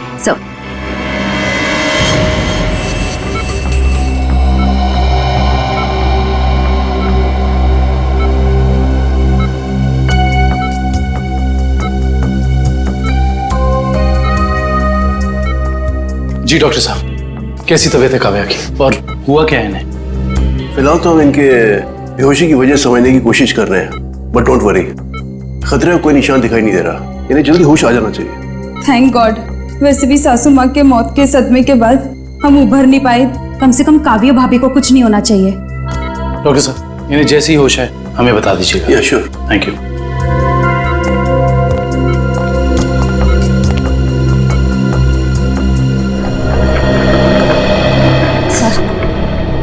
[SPEAKER 21] जी डॉक्टर साहब, कैसी तबीयत है काव्या की और हुआ क्या है इन्हें?
[SPEAKER 12] फिलहाल तो हम इनके बेहोशी की वजह समझने की कोशिश कर रहे हैं, बट डोंट वरी, खतरे का कोई निशान दिखाई नहीं दे रहा। इन्हें जल्दी होश आ जाना चाहिए।
[SPEAKER 23] Thank God. वैसे भी सासू माँ के मौत के सदमे के बाद हम उभर नहीं पाए।
[SPEAKER 6] कम से कम काव्या भाभी को कुछ नहीं होना चाहिए।
[SPEAKER 21] डॉक्टर साहब, इन्हें जैसे ही होश है
[SPEAKER 14] हमें बता दीजिएगा।
[SPEAKER 21] श्योर।
[SPEAKER 14] Thank you.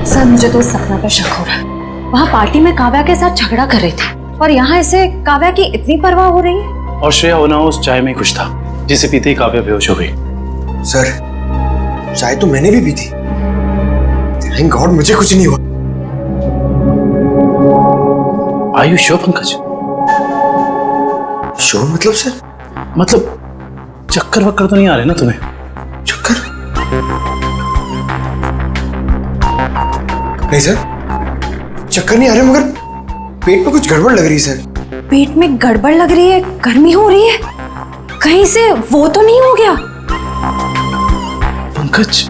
[SPEAKER 6] सर मुझे तो सपना पे शक हो रहा है। वहाँ पार्टी में काव्या के साथ झगड़ा कर रही थी और यहाँ इसे काव्या की इतनी परवाह हो रही है।
[SPEAKER 14] और श्रेया होना उस चाय में खुश था जिसे पीते ही काव्या बेहोश हो गई।
[SPEAKER 21] सर चाय तो मैंने भी पी थी। थैंक गॉड मुझे कुछ नहीं हुआ।
[SPEAKER 14] Are you sure Pankaj?
[SPEAKER 21] Sure मतलब सर?
[SPEAKER 14] मतलब चक्कर वक्कर तो नहीं आ रहे ना तुम्हें?
[SPEAKER 21] चक्कर? नहीं सर, चक्कर नहीं आ रहे, मगर पेट में कुछ गड़बड़ लग रही है सर।
[SPEAKER 6] पेट में गड़बड़ लग रही है, गर्मी हो रही है, कहीं से वो तो नहीं हो गया?
[SPEAKER 14] पंकज,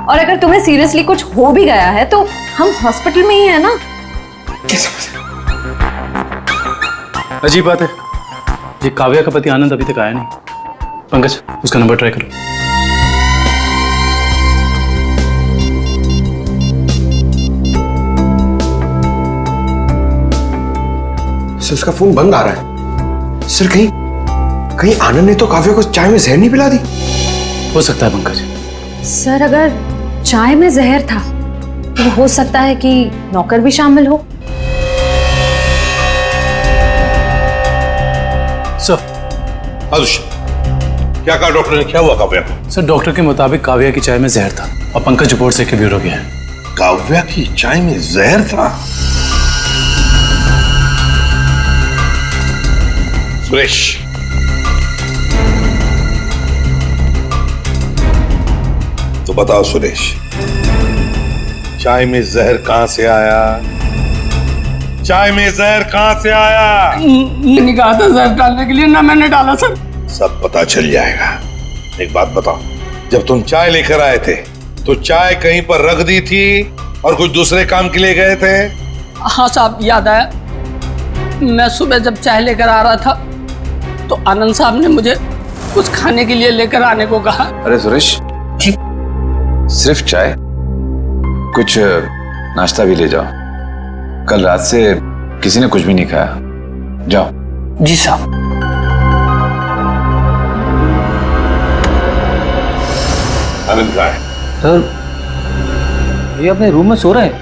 [SPEAKER 6] और अगर तुम्हें सीरियसली कुछ हो भी गया है तो हम हॉस्पिटल में ही है ना।
[SPEAKER 14] अजीब बात है, ये काव्या का पति आनंद अभी तक आया नहीं। पंकज, उसका नंबर ट्राई करो।
[SPEAKER 21] सर उसका फोन बंद आ रहा है। सर कहीं आनंद ने तो काव्या को चाय में जहर नहीं पिला दी?
[SPEAKER 14] हो सकता है पंकज।
[SPEAKER 6] सर अगर चाय में जहर था तो हो सकता है कि नौकर भी शामिल हो।
[SPEAKER 14] सर
[SPEAKER 18] आदुष, क्या कहा डॉक्टर ने? क्या हुआ काव्या को?
[SPEAKER 14] सर डॉक्टर के मुताबिक काव्या की चाय में जहर था और पंकज रिपोर्ट से ब्यूरो गया है।
[SPEAKER 18] काव्या की चाय में जहर था? सुरेश, तो बताओ सुरेश, चाय में जहर कहां से आया? चाय में जहर कहां से आया?
[SPEAKER 22] मैंने कहा था जहर डालने के लिए, ना मैंने डाला सर।
[SPEAKER 18] सब पता चल जाएगा। एक बात बताओ, जब तुम चाय लेकर आए थे तो चाय कहीं पर रख दी थी और कुछ दूसरे काम के लिए गए थे?
[SPEAKER 22] हाँ साहब, याद आया। मैं सुबह जब चाय लेकर आ रहा था तो आनंद साहब ने मुझे कुछ खाने के लिए लेकर आने को कहा।
[SPEAKER 2] अरे सुरेश, सिर्फ चाय? कुछ नाश्ता भी ले जाओ। कल रात से किसी ने कुछ भी नहीं खाया। जाओ।
[SPEAKER 22] जी साहब।
[SPEAKER 18] आनंद कहाँ है?
[SPEAKER 14] सर ये अपने रूम में सो रहे हैं।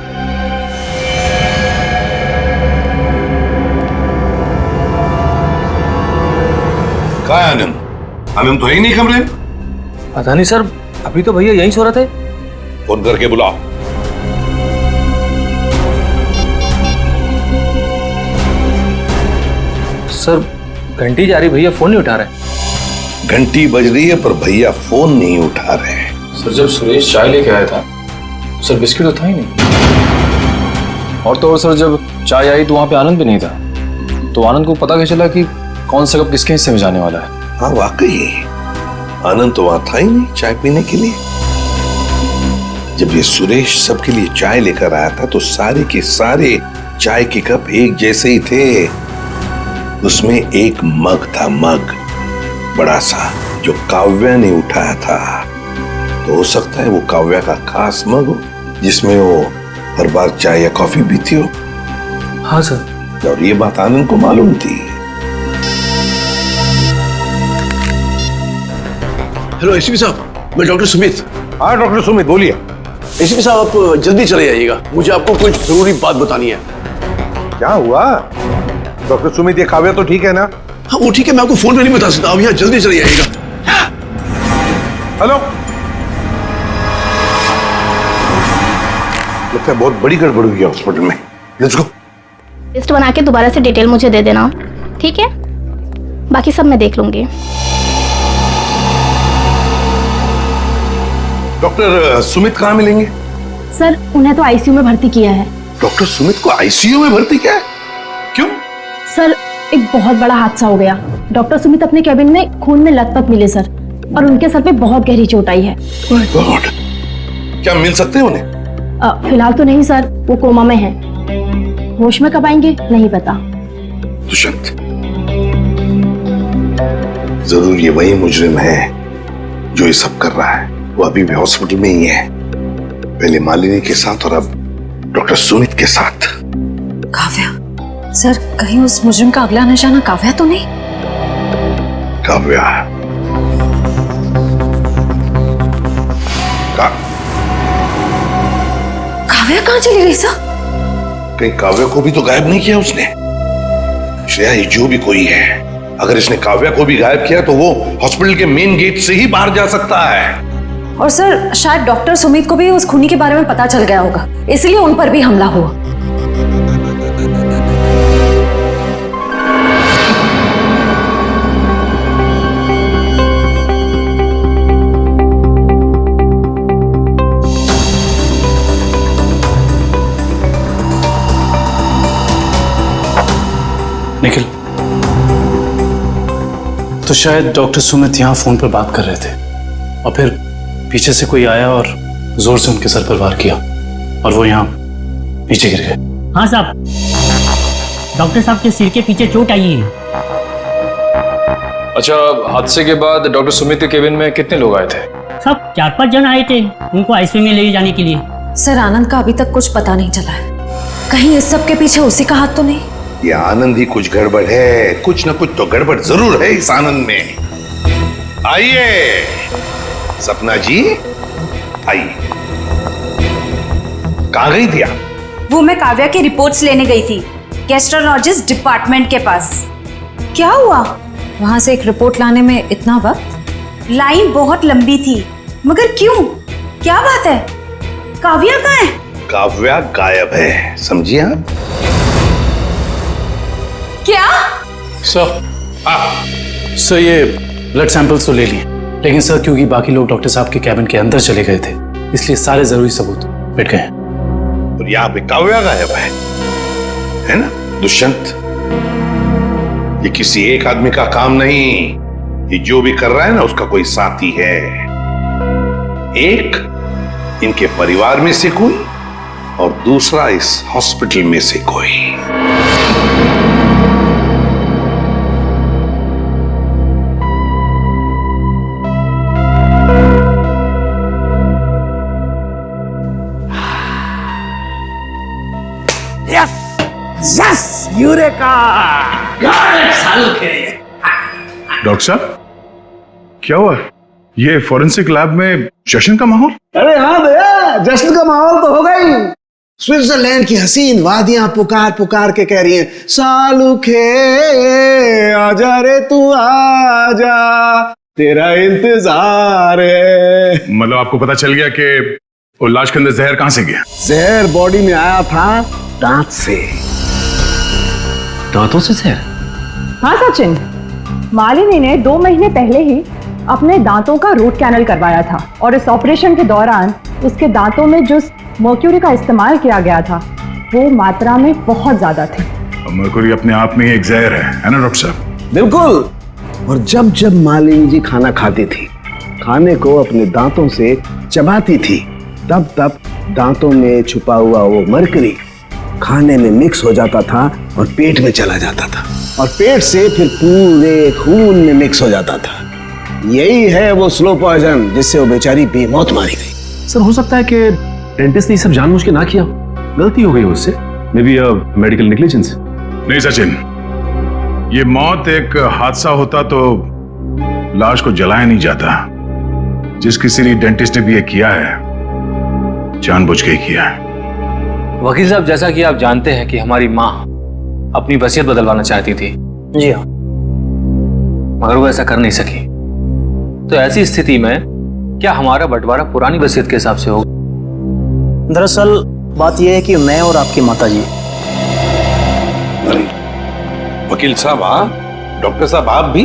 [SPEAKER 18] कहाँ है आनंद? आनंद तो है ही नहीं कमरे में।
[SPEAKER 14] पता नहीं सर, अभी तो भैया यहीं सो रहे थे।
[SPEAKER 18] फोन करके बुलाओ।
[SPEAKER 14] सर घंटी जा रही, भैया फोन नहीं उठा रहे।
[SPEAKER 18] घंटी बज रही है पर भैया फोन नहीं उठा रहे।
[SPEAKER 14] सर जब सुरेश चाय लेके आया था सर बिस्किट तो था ही नहीं। और तो और सर जब चाय आई तो वहां पे आनंद भी नहीं था, तो आनंद को पता कैसे चला कि कौन सा कप किसके हिस्से में जाने वाला है?
[SPEAKER 18] हाँ वाकई, आनंद तो वहां था ही नहीं चाय पीने के लिए। जब ये सुरेश सबके लिए चाय लेकर आया था तो सारे के सारे चाय के कप एक जैसे ही थे। उसमें एक मग था, मग बड़ा सा, जो काव्या ने उठाया था। तो हो सकता है वो काव्या का खास मग हो जिसमें वो हर बार चाय या कॉफी पीती हो।
[SPEAKER 14] हाँ सर।
[SPEAKER 18] और ये बात आनंद को मालूम थी।
[SPEAKER 21] हेलो एसीपी साहब, मैं डॉक्टर सुमित।
[SPEAKER 18] हाँ डॉक्टर सुमित, बोलिए।
[SPEAKER 21] एसीपी साहब आप जल्दी चले जाइएगा, मुझे आपको कुछ जरूरी बात बतानी है।
[SPEAKER 18] क्या हुआ? डॉक्टर सुमित, ये काव्या तो ठीक है ना?
[SPEAKER 21] हाँ वो ठीक है, मैं आपको फोन पे नहीं बता सकता। आप यहाँ जल्दी चले जाइएगा।
[SPEAKER 18] हेलो, लगता है बहुत बड़ी गड़बड़ हुई है हॉस्पिटल में। Let's go.
[SPEAKER 1] लिस्ट बना के दोबारा से डिटेल मुझे दे देना, ठीक है? बाकी सब मैं देख लूंगी।
[SPEAKER 18] डॉक्टर सुमित कहाँ मिलेंगे?
[SPEAKER 1] सर उन्हें तो आईसीयू में भर्ती किया है।
[SPEAKER 18] डॉक्टर सुमित को आईसीयू में भर्ती किया है? क्यों?
[SPEAKER 1] सर एक बहुत बड़ा हादसा हो गया। डॉक्टर सुमित अपने कैबिन में खून में लथपथ मिले सर, और उनके सर पे बहुत गहरी चोट आई है।
[SPEAKER 18] माय गॉड, क्या मिल सकते हैं उन्हें?
[SPEAKER 1] फिलहाल तो नहीं सर, वो कोमा में हैं। होश में कब आएंगे नहीं पता।
[SPEAKER 18] दुष्यंत, जरूर ये वही मुजरिम है जो ये सब कर रहा है। वो अभी भी हॉस्पिटल में ही है, पहले मालिनी के साथ और अब डॉक्टर सुमित के साथ।
[SPEAKER 6] काव्या सर, कहीं उस मुजरिम का अगला निशाना काव्या तो नहीं?
[SPEAKER 18] काव्या
[SPEAKER 6] काव्या कहाँ चली गई सर?
[SPEAKER 18] कहीं काव्या को भी तो गायब नहीं किया उसने? श्रेया, ये जो भी कोई है, अगर इसने काव्या को भी गायब किया तो वो हॉस्पिटल के मेन गेट से ही बाहर जा सकता है।
[SPEAKER 6] और सर, शायद डॉक्टर सुमित को भी उस खूनी के बारे में पता चल गया होगा, इसलिए उन पर भी हमला हुआ।
[SPEAKER 14] निखिल, तो शायद डॉक्टर सुमित यहाँ फोन पर बात कर रहे थे और फिर पीछे से कोई आया और जोर से उनके सर पर वार किया और वो यहाँ नीचे गिर गए।
[SPEAKER 5] हाँ साहब, डॉक्टर साहब के सिर के पीछे चोट आई है।
[SPEAKER 14] अच्छा, हादसे के बाद डॉक्टर सुमित के केबिन में कितने लोग आए थे?
[SPEAKER 5] सब 4-5 जन आए थे उनको आईसीयू में ले जाने के लिए।
[SPEAKER 6] सर, आनंद का अभी तक कुछ पता नहीं चला है। कहीं इस सब के पीछे उसी का हाथ तो नहीं?
[SPEAKER 18] ये आनंद ही कुछ गड़बड़ है, कुछ न कुछ तो गड़बड़ जरूर है इस आनंद में। आइए सपना जी, आइए। कहाँ गई थी आप?
[SPEAKER 20] वो मैं काव्या की रिपोर्ट्स लेने गई थी गैस्ट्रोलॉजिस्ट डिपार्टमेंट के पास। क्या हुआ?
[SPEAKER 6] वहां से एक रिपोर्ट लाने में इतना वक्त?
[SPEAKER 20] लाइन बहुत लंबी थी, मगर क्यों? क्या बात है? काव्या कहाँ है?
[SPEAKER 18] काव्या गायब है, समझिए आप?
[SPEAKER 20] क्या?
[SPEAKER 14] सर ये ब्लड सैंपल्स तो ले लिए, लेकिन सर क्योंकि बाकी लोग डॉक्टर साहब के कैबिन के अंदर चले गए थे, इसलिए सारे जरूरी सबूत मिट गए हैं।
[SPEAKER 18] और यहाँ पे काव्या गायब है ना दुष्यंत? ये किसी एक आदमी का काम नहीं, ये जो भी कर रहा है ना उसका कोई साथी है। एक इनके परिवार में से कोई और दूसरा इस हॉस्पिटल में से कोई।
[SPEAKER 17] Yes, eureka!
[SPEAKER 3] डॉक्टर साहब, क्या हुआ? ये फॉरेंसिक लैब में जश्न का माहौल?
[SPEAKER 15] अरे हाँ भैया, जश्न का माहौल तो होगा ही। स्विट्जरलैंड की हसीन वादियां पुकार पुकार के कह रही हैं, सालुखे आजा रे तू आजा, तेरा इंतजार है।
[SPEAKER 3] मतलब आपको पता चल गया कि वो लाश के अंदर जहर कहां से गया?
[SPEAKER 15] जहर बॉडी में आया था दांत से।
[SPEAKER 14] दांतों से जहर?
[SPEAKER 9] हाँ सचिन, मालिनी ने 2 महीने पहले ही अपने दांतों का रूट कैनल करवाया था और इस ऑपरेशन के दौरान उसके दांतों में जो मर्क्यूरी का इस्तेमाल किया गया था वो मात्रा में बहुत ज्यादा थी।
[SPEAKER 3] मर्क्यूरी अपने आप में ही एक जहर है ना डॉक्टर साहब?
[SPEAKER 15] बिल्कुल। और जब जब मालिनी जी खाना खाती थी, खाने को अपने दांतों से चबाती थी, तब तब दांतों में छुपा हुआ वो मर्क्यूरी खाने में मिक्स हो जाता था और पेट में चला जाता था और पेट से फिर पूरे खून में मिक्स हो जाता था। यही है वो स्लो पॉइजन जिससे वो बेचारी बेमौत मारी गई।
[SPEAKER 7] सर, हो सकता है कि डेंटिस्ट ने सब जानबूझ के ना किया, गलती हो गई उससे, मे बी मेडिकल नेग्लिजेंस।
[SPEAKER 3] नहीं सचिन, ये मौत एक हादसा होता तो लाश को जलाया नहीं जाता। जिस किसी डेंटिस्ट ने भी ये किया है, जानबूझ के किया है।
[SPEAKER 14] वकील साहब, जैसा कि आप जानते हैं कि हमारी माँ अपनी वसीयत बदलवाना चाहती थी। जी हाँ, मगर वो ऐसा कर नहीं सकी। तो ऐसी स्थिति में क्या हमारा बंटवारा पुरानी वसीयत के हिसाब से होगा?
[SPEAKER 10] दरअसल बात यह है कि मैं और आपकी माताजी।
[SPEAKER 18] वकील साहब, डॉक्टर साहब आप भी?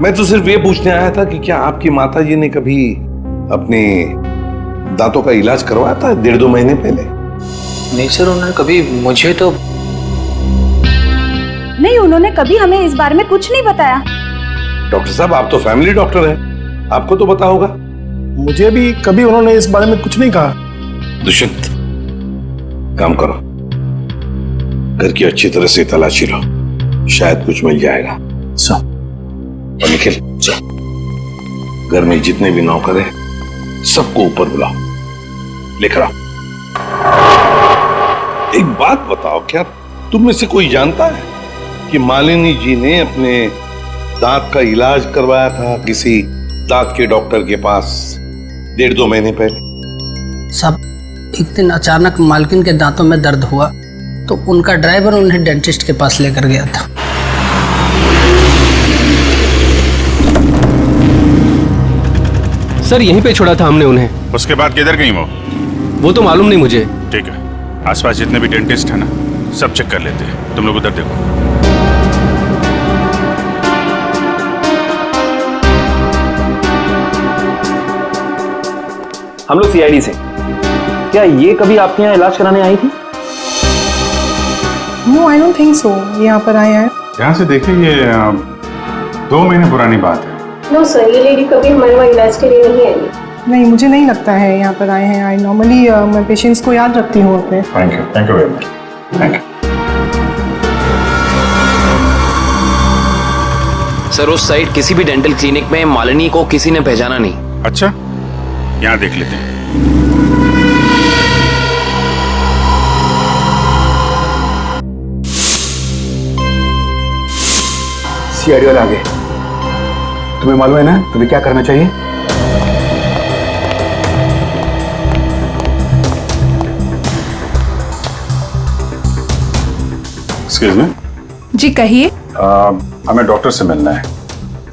[SPEAKER 18] मैं तो सिर्फ ये पूछने आया था कि क्या आपकी माताजी ने कभी अपने दांतों का इलाज करवाया था 1.5-2 महीने पहले?
[SPEAKER 14] नहीं सर, उन्होंने कभी मुझे तो
[SPEAKER 20] नहीं, उन्होंने कभी हमें इस बारे में कुछ नहीं बताया।
[SPEAKER 18] डॉक्टर साहब, आप तो फैमिली डॉक्टर हैं, आपको तो पता होगा।
[SPEAKER 17] मुझे भी कभी उन्होंने इस बारे में कुछ नहीं कहा।
[SPEAKER 18] दुष्यंत, काम करो, घर की अच्छी तरह से तलाशी लो, शायद कुछ मिल जाएगा। और निखिल, घर में जितने भी नौकर हैं सबको ऊपर बुलाओ, लेकर आओ। एक बात बताओ, क्या तुम में से कोई जानता है कि मालिनी जी ने अपने दांत का इलाज करवाया था किसी दांत के डॉक्टर के पास 1.5-2 महीने पहले?
[SPEAKER 22] सब एक दिन अचानक मालकिन के दांतों में दर्द हुआ तो उनका ड्राइवर उन्हें डेंटिस्ट के पास लेकर गया था।
[SPEAKER 4] सर यहीं पे छोड़ा था हमने उन्हें।
[SPEAKER 3] उसके बाद किधर गई
[SPEAKER 4] वो तो मालूम नहीं मुझे।
[SPEAKER 3] ठीक है, आसपास जितने भी डेंटिस्ट है ना, सब चेक कर लेते हैं। तुम लोग उधर देखो।
[SPEAKER 7] हम लोग सीआईडी से। क्या ये कभी आपके यहाँ इलाज कराने आई थी?
[SPEAKER 8] No, I don't think so. यहाँ पर आए हैं।
[SPEAKER 3] यहाँ से देखिए, ये 2 महीने पुरानी बात है।
[SPEAKER 1] नो सर, ये लेडी कभी हमारे वहाँ इलाज के लिए नहीं आई।
[SPEAKER 8] नहीं, मुझे नहीं लगता है यहाँ पर आए हैं। आई नॉर्मली मैं पेशेंट्स को याद रखती हूँ अपने।
[SPEAKER 3] Thank you very much. Thank you.
[SPEAKER 4] Sir उस साइड किसी भी डेंटल क्लिनिक में मालिनी को किसी ने पहचाना नहीं।
[SPEAKER 3] अच्छा, यहाँ देख लेते हैं।
[SPEAKER 21] सीआईडी वाले आ गए। तुम्हें मालूम है ना तुम्हें क्या करना चाहिए?
[SPEAKER 3] Excuse me.
[SPEAKER 23] जी कहिए।
[SPEAKER 3] हमें डॉक्टर से मिलना है।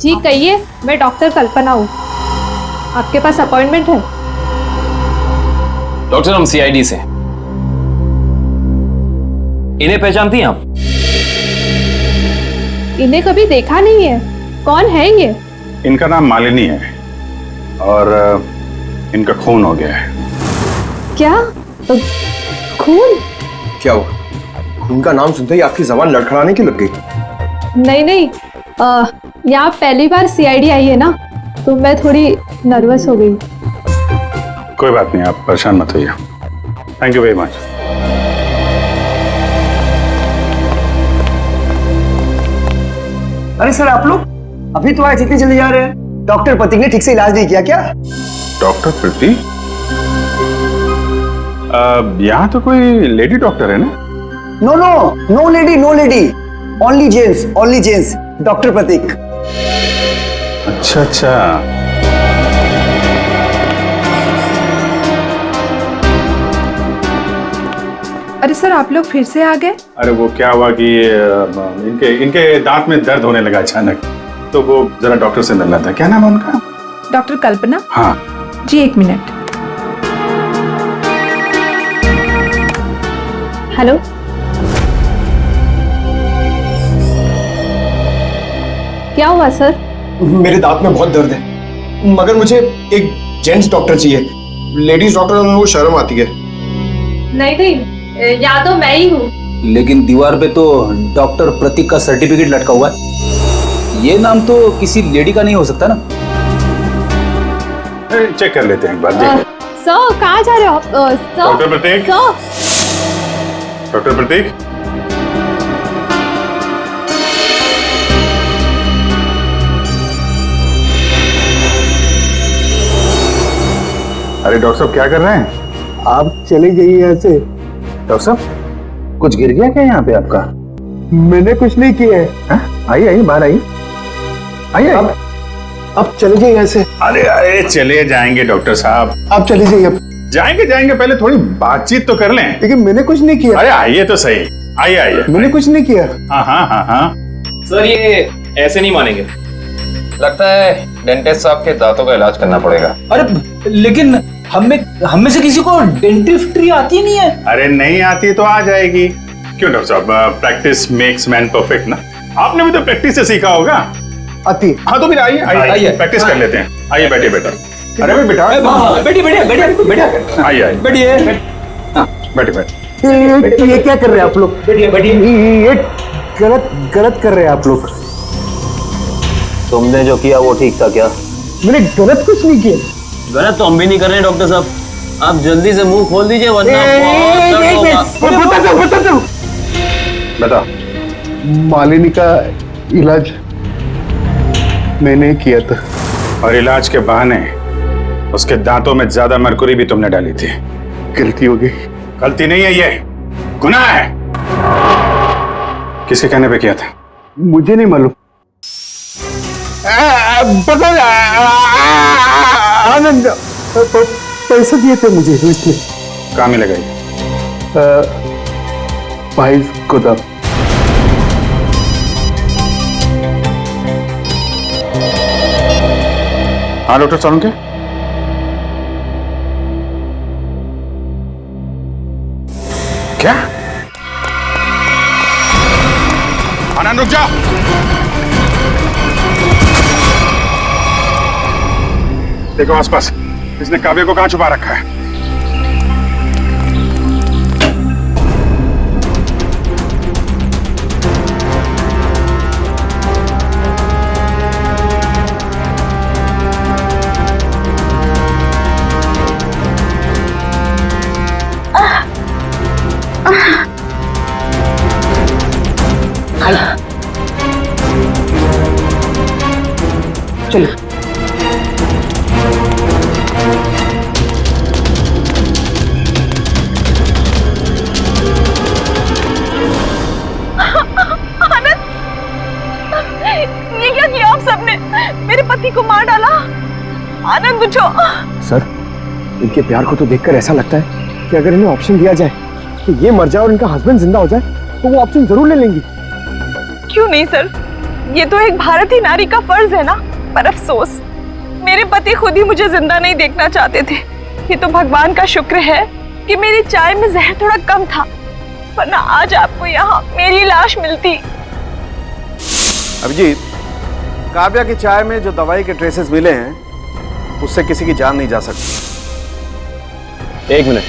[SPEAKER 1] जी कहिए, मैं डॉक्टर कल्पना हूँ। आपके पास अपॉइंटमेंट है?
[SPEAKER 14] डॉक्टर हम सीआईडी से। इन्हें पहचानती हैं आप?
[SPEAKER 1] इन्हें कभी देखा नहीं है। कौन है ये?
[SPEAKER 3] इनका नाम मालिनी है और इनका खून हो गया है।
[SPEAKER 1] क्या? खून?
[SPEAKER 21] क्या हुआ? खून का नाम सुनते ही आपकी जबान लड़खड़ाने की लग गई?
[SPEAKER 1] नहीं, यहाँ पहली बार सीआईडी आई है ना, तो मैं थोड़ी नर्वस हो गई।
[SPEAKER 3] कोई बात नहीं, आप परेशान मत होइए। Thank you very much.
[SPEAKER 21] अरे सर, आप लोग अभी तो आज इतनी जल्दी जा रहे हैं? डॉक्टर प्रतीक ने ठीक से इलाज नहीं किया क्या?
[SPEAKER 3] डॉक्टर प्रतीक? यहाँ तो कोई लेडी डॉक्टर है ना?
[SPEAKER 21] No no, no lady, no lady, only gents, only gents. Doctor Pratik.
[SPEAKER 3] अच्छा अच्छा।
[SPEAKER 23] अरे सर, आप लोग फिर से आ गए?
[SPEAKER 3] अरे वो क्या हुआ कि इनके दांत में दर्द होने लगा अचानक, तो वो जरा डॉक्टर से मिलना था। क्या नाम है उनका?
[SPEAKER 23] डॉक्टर कल्पना।
[SPEAKER 3] हाँ
[SPEAKER 23] जी, 1 मिनट।
[SPEAKER 1] हेलो। क्या हुआ सर?
[SPEAKER 21] मेरे दांत में बहुत दर्द है, मगर मुझे एक जेंट्स डॉक्टर चाहिए। लेडीज डॉक्टर में वो शर्म आती है।
[SPEAKER 1] नहीं, या तो मैं ही हूँ।
[SPEAKER 10] लेकिन दीवार पे तो डॉक्टर प्रतीक का सर्टिफिकेट लटका हुआ है। ये नाम तो किसी लेडी का नहीं हो सकता ना?
[SPEAKER 3] चेक कर लेते हैं एक बार।
[SPEAKER 1] सर, कहाँ जा रहे हो आप?
[SPEAKER 3] डॉक्टर प्रतीक। डॉक्टर प्रतीक। अरे डॉक्टर साहब, क्या कर रहे हैं?
[SPEAKER 21] आप चले जाइए यहाँ से।
[SPEAKER 3] डॉक्टर साहब, कुछ गिर गया क्या यहाँ पे आपका?
[SPEAKER 21] मैंने कुछ नहीं किया है।
[SPEAKER 3] आइए बाहर आइए। आइए।
[SPEAKER 21] अब चले जाइए यहाँ से।
[SPEAKER 3] अरे चले जाएंगे डॉक्टर साहब।
[SPEAKER 21] आप चले जाइए। अब
[SPEAKER 3] जाएंगे, पहले थोड़ी बातचीत तो कर लें।
[SPEAKER 21] लेकिन मैंने कुछ नहीं किया।
[SPEAKER 3] अरे आइए तो सही। आइए।
[SPEAKER 21] मैंने कुछ नहीं किया।
[SPEAKER 3] हाँ।
[SPEAKER 14] सर ये ऐसे नहीं मानेंगे। लगता है डेंटिस्ट साहब के दांतों का इलाज करना पड़ेगा।
[SPEAKER 10] अरे लेकिन हमें से किसी को डेंटिस्ट्री आती नहीं है।
[SPEAKER 3] अरे नहीं आती तो आ जाएगी। क्यों डॉक्टर साहब, प्रैक्टिस मेक्स मैन परफेक्ट ना। आपने भी तो प्रैक्टिस से सीखा होगा।
[SPEAKER 21] आती।
[SPEAKER 3] हाँ तो फिर आइए प्रैक्टिस कर लेते हैं। आइए बैठिए बेटा। अरे भाई बेटा, आइए बैठिए।
[SPEAKER 21] ये क्या कर रहे हैं आप लोग? ये गलत कर रहे हैं आप लोग।
[SPEAKER 10] तुमने जो किया वो ठीक था क्या?
[SPEAKER 21] मैंने गलत कुछ नहीं किया।
[SPEAKER 14] गलत तो हम भी नहीं कर रहे डॉक्टर साहब। आप जल्दी से मुंह खोल दीजिए वरना
[SPEAKER 21] बता। मालिनी का इलाज मैंने किया था।
[SPEAKER 3] और इलाज के बहाने उसके दांतों में ज्यादा मरकुरी भी तुमने डाली थी।
[SPEAKER 21] गलती हो गई।
[SPEAKER 3] गलती नहीं है ये, गुनाह है। किसके कहने पे किया था?
[SPEAKER 17] मुझे नहीं मालूम। पता नहीं, आनंद पैसे दिए थे मुझे इसलिए।
[SPEAKER 3] कहाँ मिलेगा ये?
[SPEAKER 17] भाई गोदाम।
[SPEAKER 3] हाँ डॉक्टर सालुंके, क्या? आनंद रुक जा। देखो आसपास, इसने काव्य को कहां छुपा रखा है?
[SPEAKER 9] चलो
[SPEAKER 16] ये क्या किया आप सबने? मेरे पति को मार डाला। आनंद उठो।
[SPEAKER 21] सर, इनके प्यार को तो देखकर ऐसा लगता है कि अगर इन्हें ऑप्शन दिया जाए कि ये मर जाए और इनका हस्बैंड जिंदा हो जाए तो वो ऑप्शन जरूर ले लेंगी।
[SPEAKER 16] क्यों नहीं सर, ये तो एक भारतीय नारी का फर्ज है ना। पर अफसोस, मेरे पति खुद ही मुझे जिंदा नहीं देखना चाहते थे। ये तो भगवान का शुक्र है कि मेरी चाय में जहर थोड़ा कम था, वरना आज आपको यहाँ मेरी लाश मिलती।
[SPEAKER 15] अभिजीत, काव्या की चाय में जो दवाई के ट्रेसेस मिले हैं उससे किसी की जान नहीं जा सकती।
[SPEAKER 14] एक मिनट,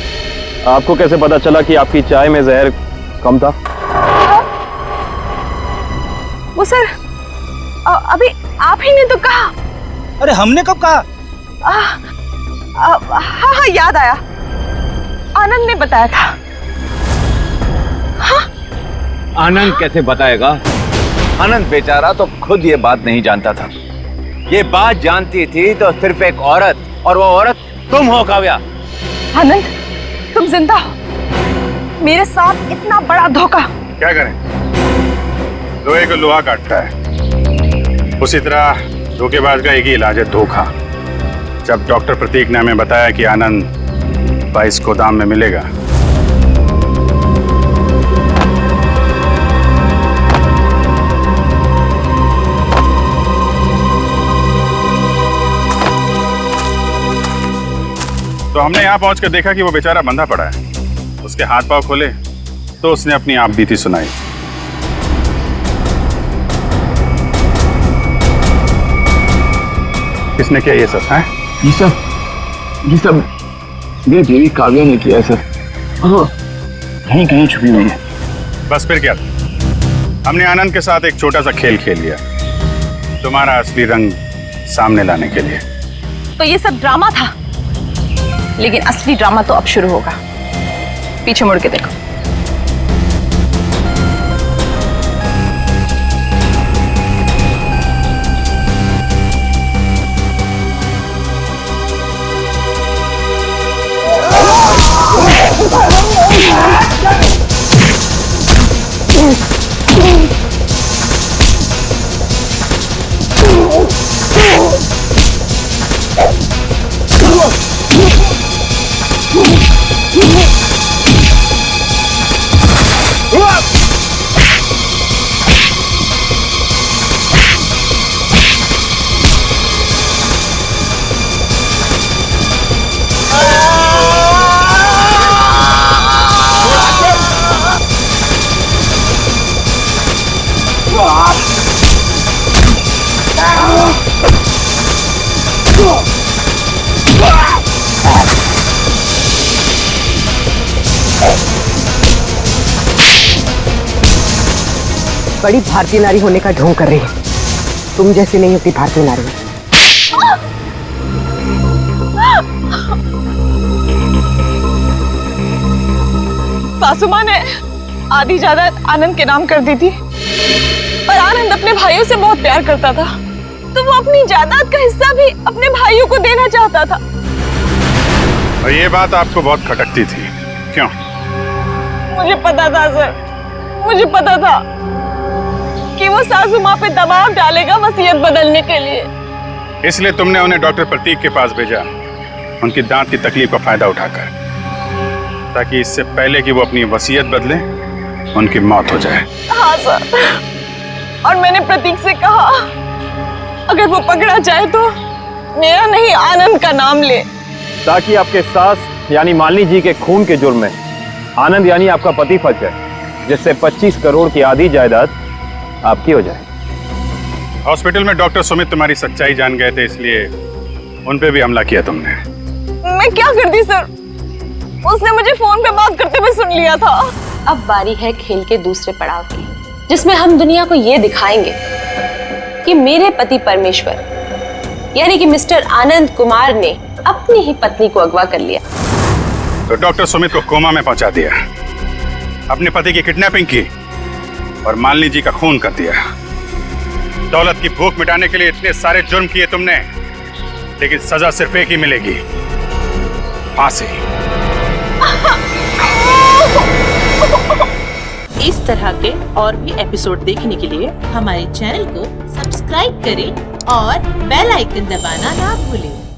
[SPEAKER 14] आपको कैसे पता चला कि आपकी चाय में जहर कम था?
[SPEAKER 16] वो सर, अभी आप ही ने तो कहा।
[SPEAKER 10] अरे हमने कब कहा?
[SPEAKER 16] हाँ याद आया, आनंद ने बताया था। हाँ?
[SPEAKER 2] आनंद कैसे बताएगा? आनंद बेचारा तो खुद ये बात नहीं जानता था। ये बात जानती थी तो सिर्फ एक औरत, और वो औरत तुम हो काव्या।
[SPEAKER 16] आनंद, तुम जिंदा हो। मेरे साथ इतना बड़ा धोखा।
[SPEAKER 3] क्या करें, लोहे को लोहा काटता है, उसी तरह धोखेबाज का एक ही इलाज है, धोखा। जब डॉक्टर प्रतीक ने हमें बताया कि आनंद 22 गोदाम में मिलेगा, तो हमने यहाँ पहुंचकर देखा कि वो बेचारा बंधा पड़ा है। उसके हाथ पांव खोले तो उसने अपनी आप बीती सुनाई। किसने किया ये सब? है
[SPEAKER 21] ये सब मेरी देवी काव्या ने किया है सर। हाँ, कहीं कहीं छुपी हुई है।
[SPEAKER 3] बस फिर क्या, हमने आनंद के साथ एक छोटा सा खेल खेल लिया, तुम्हारा असली रंग सामने लाने के लिए।
[SPEAKER 16] तो ये सब ड्रामा था, लेकिन असली ड्रामा तो अब शुरू होगा। पीछे मुड़ के देखो।
[SPEAKER 9] बड़ी भारतीय नारी होने का ढोंग कर रही है। तुम जैसी नहीं होती भारतीय नारी।
[SPEAKER 16] सासू माँ ने आधी जायदाद आनंद के नाम कर दी थी, पर आनंद अपने भाइयों से बहुत प्यार करता था, तो वो अपनी जायदाद का हिस्सा भी अपने भाइयों को देना चाहता था।
[SPEAKER 3] और ये बात आपको बहुत खटकती थी, क्यों?
[SPEAKER 16] मुझे पता था सर, मुझे पता था कि वो सासू माँ पे दबाव डालेगा वसीयत बदलने के लिए।
[SPEAKER 3] इसलिए तुमने उन्हें डॉक्टर प्रतीक के पास भेजा, उनकी दांत की तकलीफ का फायदा उठाकर, ताकि इससे पहले कि वो अपनी वसीयत बदले उनकी मौत हो जाए।
[SPEAKER 16] हाँ सर, और मैंने प्रतीक से कहा अगर वो पकड़ा जाए तो मेरा नहीं आनंद का नाम ले,
[SPEAKER 11] ताकि आपके सास यानी मालिनी जी के खून के जुर्म में आनंद यानी आपका पति फंस जाए, जिससे 25 करोड़ की आधी जायदाद आपकी हो जाए।
[SPEAKER 3] हॉस्पिटल में डॉक्टर सुमित तुम्हारी सच्चाई जान गए थे, इसलिए उन पे भी हमला किया तुमने।
[SPEAKER 16] मैं क्या करती सर, उसने मुझे फोन पे बात करते हुए सुन लिया था।
[SPEAKER 13] अब बारी है खेल के दूसरे पड़ाव की, जिसमें हम दुनिया को ये दिखाएंगे कि मेरे पति परमेश्वर यानी कि मिस्टर आनंद कुमार ने अपनी ही पत्नी को अगवा कर लिया।
[SPEAKER 3] तो डॉक्टर सुमित को कोमा में पहुंचा दिया, अपने पति की किडनैपिंग की और मालिनी जी का खून कर दिया। दौलत की भूख मिटाने के लिए इतने सारे जुर्म किए तुमने, लेकिन सजा सिर्फ एक ही मिलेगी, फांसी।
[SPEAKER 19] इस तरह के और भी एपिसोड देखने के लिए हमारे चैनल को सब्सक्राइब करें और बेल आइकन दबाना ना भूलें।